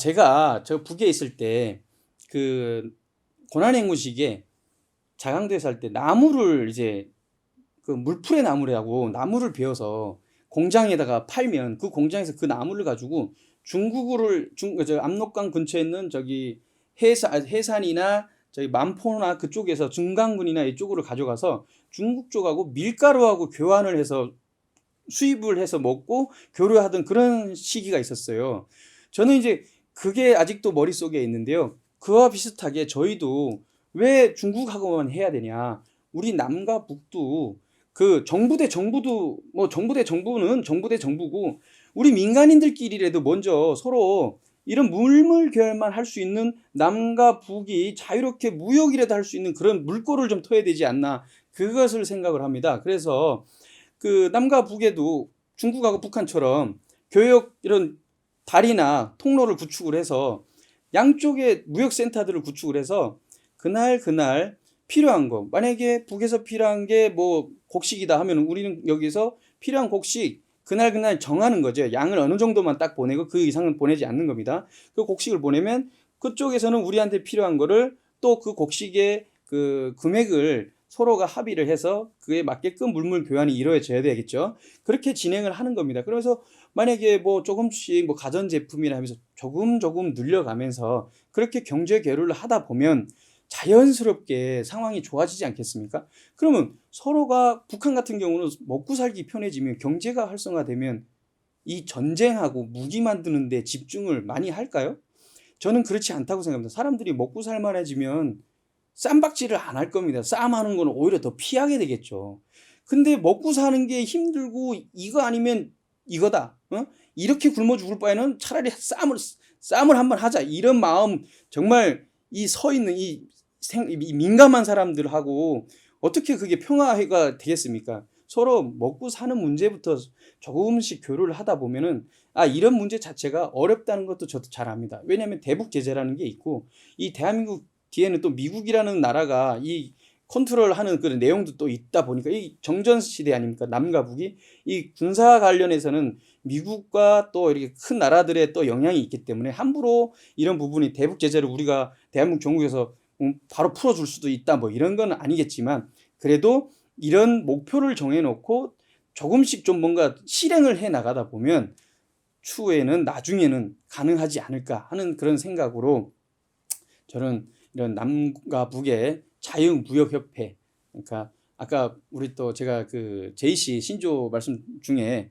제가 저 북에 있을 때 그 고난행군식에 자강도에 살 때 나무를 이제 그 물풀의 나무라고 나무를 베어서 공장에다가 팔면, 그 공장에서 그 나무를 가지고 압록강 근처에 있는 저기 해산이나 저기 만포나 그쪽에서 중강군이나 이쪽으로 가져가서 중국 쪽하고 밀가루하고 교환을 해서 수입을 해서 먹고 교류하던 그런 시기가 있었어요. 저는 이제 그게 아직도 머릿속에 있는데요. 그와 비슷하게 저희도 왜 중국하고만 해야 되냐. 우리 남과 북도 그 정부 대 정부도, 뭐 정부 대 정부는 정부 대 정부고, 우리 민간인들끼리라도 먼저 서로 이런 물물교환만 할 수 있는, 남과 북이 자유롭게 무역이라도 할 수 있는 그런 물꼬를 좀 터야 되지 않나, 그것을 생각을 합니다. 그래서 그 남과 북에도 중국하고 북한처럼 교역 이런 다리나 통로를 구축을 해서 양쪽에 무역센터들을 구축을 해서 그날 필요한 거, 만약에 북에서 필요한 게 뭐 곡식이다 하면 우리는 여기서 필요한 곡식 그날 정하는 거죠. 양을 어느 정도만 딱 보내고 그 이상은 보내지 않는 겁니다. 그 곡식을 보내면 그쪽에서는 우리한테 필요한 거를 또 그 곡식의 그 금액을 서로가 합의를 해서 그에 맞게끔 물물 교환이 이루어져야 되겠죠. 그렇게 진행을 하는 겁니다. 그래서 만약에 뭐 조금씩 뭐 가전제품이라 하면서 조금 늘려가면서 그렇게 경제 교류를 하다 보면 자연스럽게 상황이 좋아지지 않겠습니까? 그러면 서로가, 북한 같은 경우는 먹고 살기 편해지면, 경제가 활성화되면 이 전쟁하고 무기 만드는 데 집중을 많이 할까요? 저는 그렇지 않다고 생각합니다. 사람들이 먹고 살만해지면 쌈박질을 안 할 겁니다. 싸움하는 거는 오히려 더 피하게 되겠죠. 근데 먹고 사는 게 힘들고 이거 아니면 이거다, 이렇게 굶어 죽을 바에는 차라리 싸움을 한번 하자, 이런 마음, 정말 이 서 있는 이 민감한 사람들하고 어떻게 그게 평화가 되겠습니까? 서로 먹고 사는 문제부터 조금씩 교류를 하다 보면은, 이런 문제 자체가 어렵다는 것도 저도 잘 압니다. 왜냐하면 대북 제재라는 게 있고, 이 대한민국 뒤에는 또 미국이라는 나라가 이 컨트롤하는 그런 내용도 또 있다 보니까 이 정전 시대 아닙니까? 남과 북이 이 군사 관련해서는 미국과 또 이렇게 큰 나라들의 또 영향이 있기 때문에 함부로 이런 부분이 대북 제재를 우리가 대한민국 정부에서 바로 풀어줄 수도 있다 뭐 이런 건 아니겠지만 그래도 이런 목표를 정해놓고 조금씩 좀 뭔가 실행을 해 나가다 보면 추후에는 나중에는 가능하지 않을까 하는 그런 생각으로 저는 이런 남과 북의 자유무역협회, 그러니까 아까 우리 또 제가 그 JC 신조 말씀 중에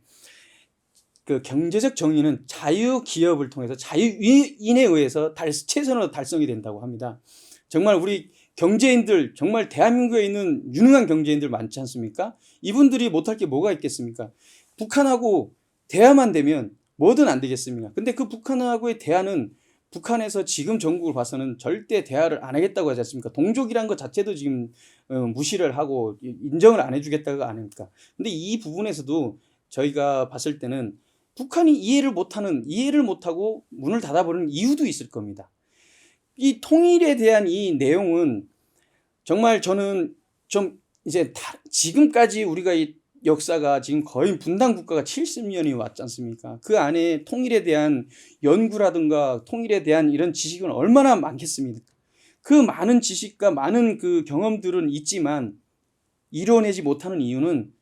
그 경제적 정의는 자유기업을 통해서 자유인에 의해서 최선으로 달성이 된다고 합니다. 정말 우리 경제인들, 정말 대한민국에 있는 유능한 경제인들 많지 않습니까? 이분들이 못할 게 뭐가 있겠습니까? 북한하고 대화만 되면 뭐든 안 되겠습니까? 근데 그 북한하고의 대화는 북한에서 지금 정국을 봐서는 절대 대화를 안 하겠다고 하지 않습니까? 동족이란 것 자체도 지금 무시를 하고 인정을 안 해주겠다고 안 하니까. 근데 이 부분에서도 저희가 봤을 때는 북한이 이해를 못하고 문을 닫아버리는 이유도 있을 겁니다. 이 통일에 대한 이 내용은 정말 저는 좀 이제 지금까지 우리가 이 역사가 지금 거의 분단 국가가 70년이 왔지 않습니까? 그 안에 통일에 대한 연구라든가 통일에 대한 이런 지식은 얼마나 많겠습니까? 그 많은 지식과 많은 그 경험들은 있지만 이뤄내지 못하는 이유는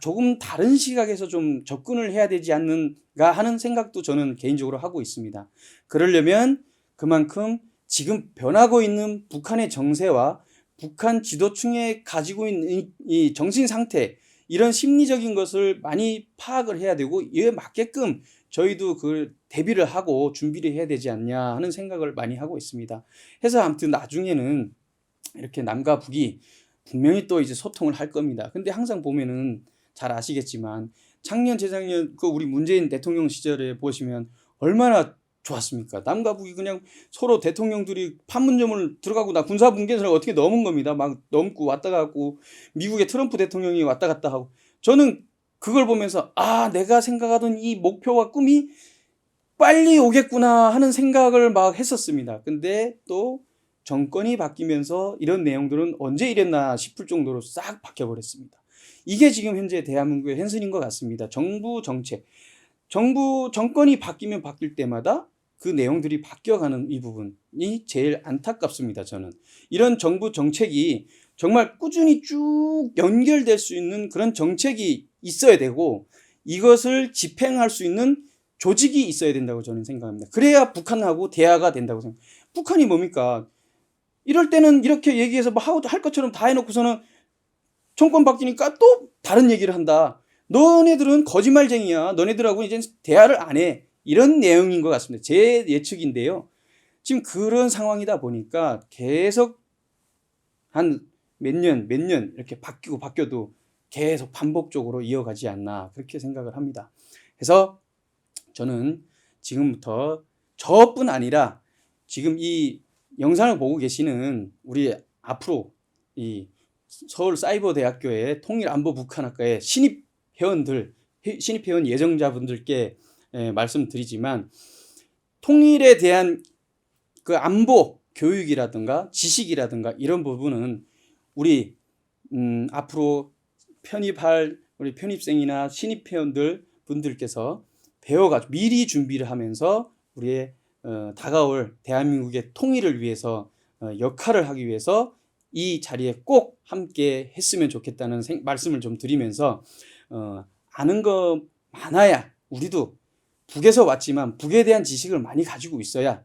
조금 다른 시각에서 좀 접근을 해야 되지 않는가 하는 생각도 저는 개인적으로 하고 있습니다. 그러려면 그만큼 지금 변하고 있는 북한의 정세와 북한 지도층에 가지고 있는 이 정신 상태, 이런 심리적인 것을 많이 파악을 해야 되고 이에 맞게끔 저희도 그 대비를 하고 준비를 해야 되지 않냐 하는 생각을 많이 하고 있습니다. 해서 아무튼 나중에는 이렇게 남과 북이 분명히 또 이제 소통을 할 겁니다. 근데 항상 보면은 잘 아시겠지만 작년, 재작년 그 우리 문재인 대통령 시절에 보시면 얼마나 좋았습니까? 남과 북이 그냥 서로 대통령들이 판문점을 들어가고 나 군사분계선을 어떻게 넘은 겁니다. 막 넘고 왔다 갔고 미국의 트럼프 대통령이 왔다 갔다 하고 저는 그걸 보면서 내가 생각하던 이 목표와 꿈이 빨리 오겠구나 하는 생각을 막 했었습니다. 근데 또 정권이 바뀌면서 이런 내용들은 언제 이랬나 싶을 정도로 싹 바뀌어버렸습니다. 이게 지금 현재 대한민국의 현실인 것 같습니다. 정부 정권이 바뀌면 바뀔 때마다 그 내용들이 바뀌어가는 이 부분이 제일 안타깝습니다. 저는 이런 정부 정책이 정말 꾸준히 쭉 연결될 수 있는 그런 정책이 있어야 되고 이것을 집행할 수 있는 조직이 있어야 된다고 저는 생각합니다. 그래야 북한하고 대화가 된다고 생각합니다. 북한이 뭡니까? 이럴 때는 이렇게 얘기해서 뭐 할 것처럼 다 해놓고서는 정권 바뀌니까 또 다른 얘기를 한다. 너네들은 거짓말쟁이야. 너네들하고 이제 대화를 안 해. 이런 내용인 것 같습니다. 제 예측인데요. 지금 그런 상황이다 보니까 계속 한 몇 년 이렇게 바뀌어도 계속 반복적으로 이어가지 않나 그렇게 생각을 합니다. 그래서 저는 지금부터 저뿐 아니라 지금 이 영상을 보고 계시는 우리 앞으로 이 서울사이버대학교의 통일안보북한학과의 신입회원 예정자분들께 말씀드리지만 통일에 대한 그 안보 교육이라든가 지식이라든가 이런 부분은 우리 앞으로 편입할 우리 편입생이나 신입회원들 분들께서 배워가지고 미리 준비를 하면서 우리의 다가올 대한민국의 통일을 위해서 역할을 하기 위해서 이 자리에 꼭 함께 했으면 좋겠다는 말씀을 좀 드리면서 아는 거 많아야 우리도 북에서 왔지만 북에 대한 지식을 많이 가지고 있어야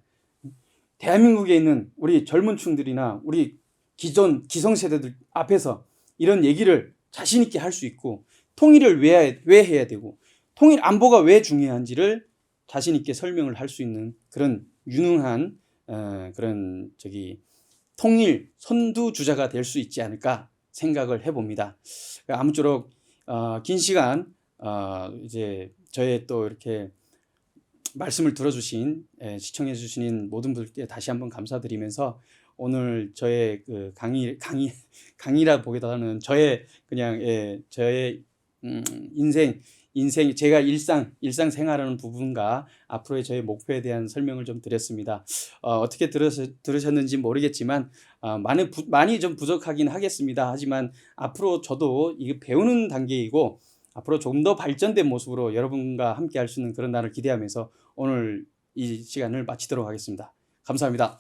대한민국에 있는 우리 젊은 층들이나 우리 기존 기성세대들 앞에서 이런 얘기를 자신 있게 할 수 있고 통일을 왜 해야 되고 통일 안보가 왜 중요한지를 자신 있게 설명을 할 수 있는 그런 유능한 그런 통일 선두주자가 될 수 있지 않을까 생각을 해봅니다. 아무쪼록 긴 시간 이제 저의 또 이렇게 말씀을 들어주신 시청해 주신 모든 분들께 다시 한번 감사드리면서 오늘 저의 그 강의라 보기보다는 저의 그냥 저의 인생 제가 일상생활하는 부분과 앞으로의 저의 목표에 대한 설명을 좀 드렸습니다. 어떻게 들으셨는지 모르겠지만 많이 좀 부족하긴 하겠습니다. 하지만 앞으로 저도 이게 배우는 단계이고 앞으로 조금 더 발전된 모습으로 여러분과 함께 할 수 있는 그런 날을 기대하면서 오늘 이 시간을 마치도록 하겠습니다. 감사합니다.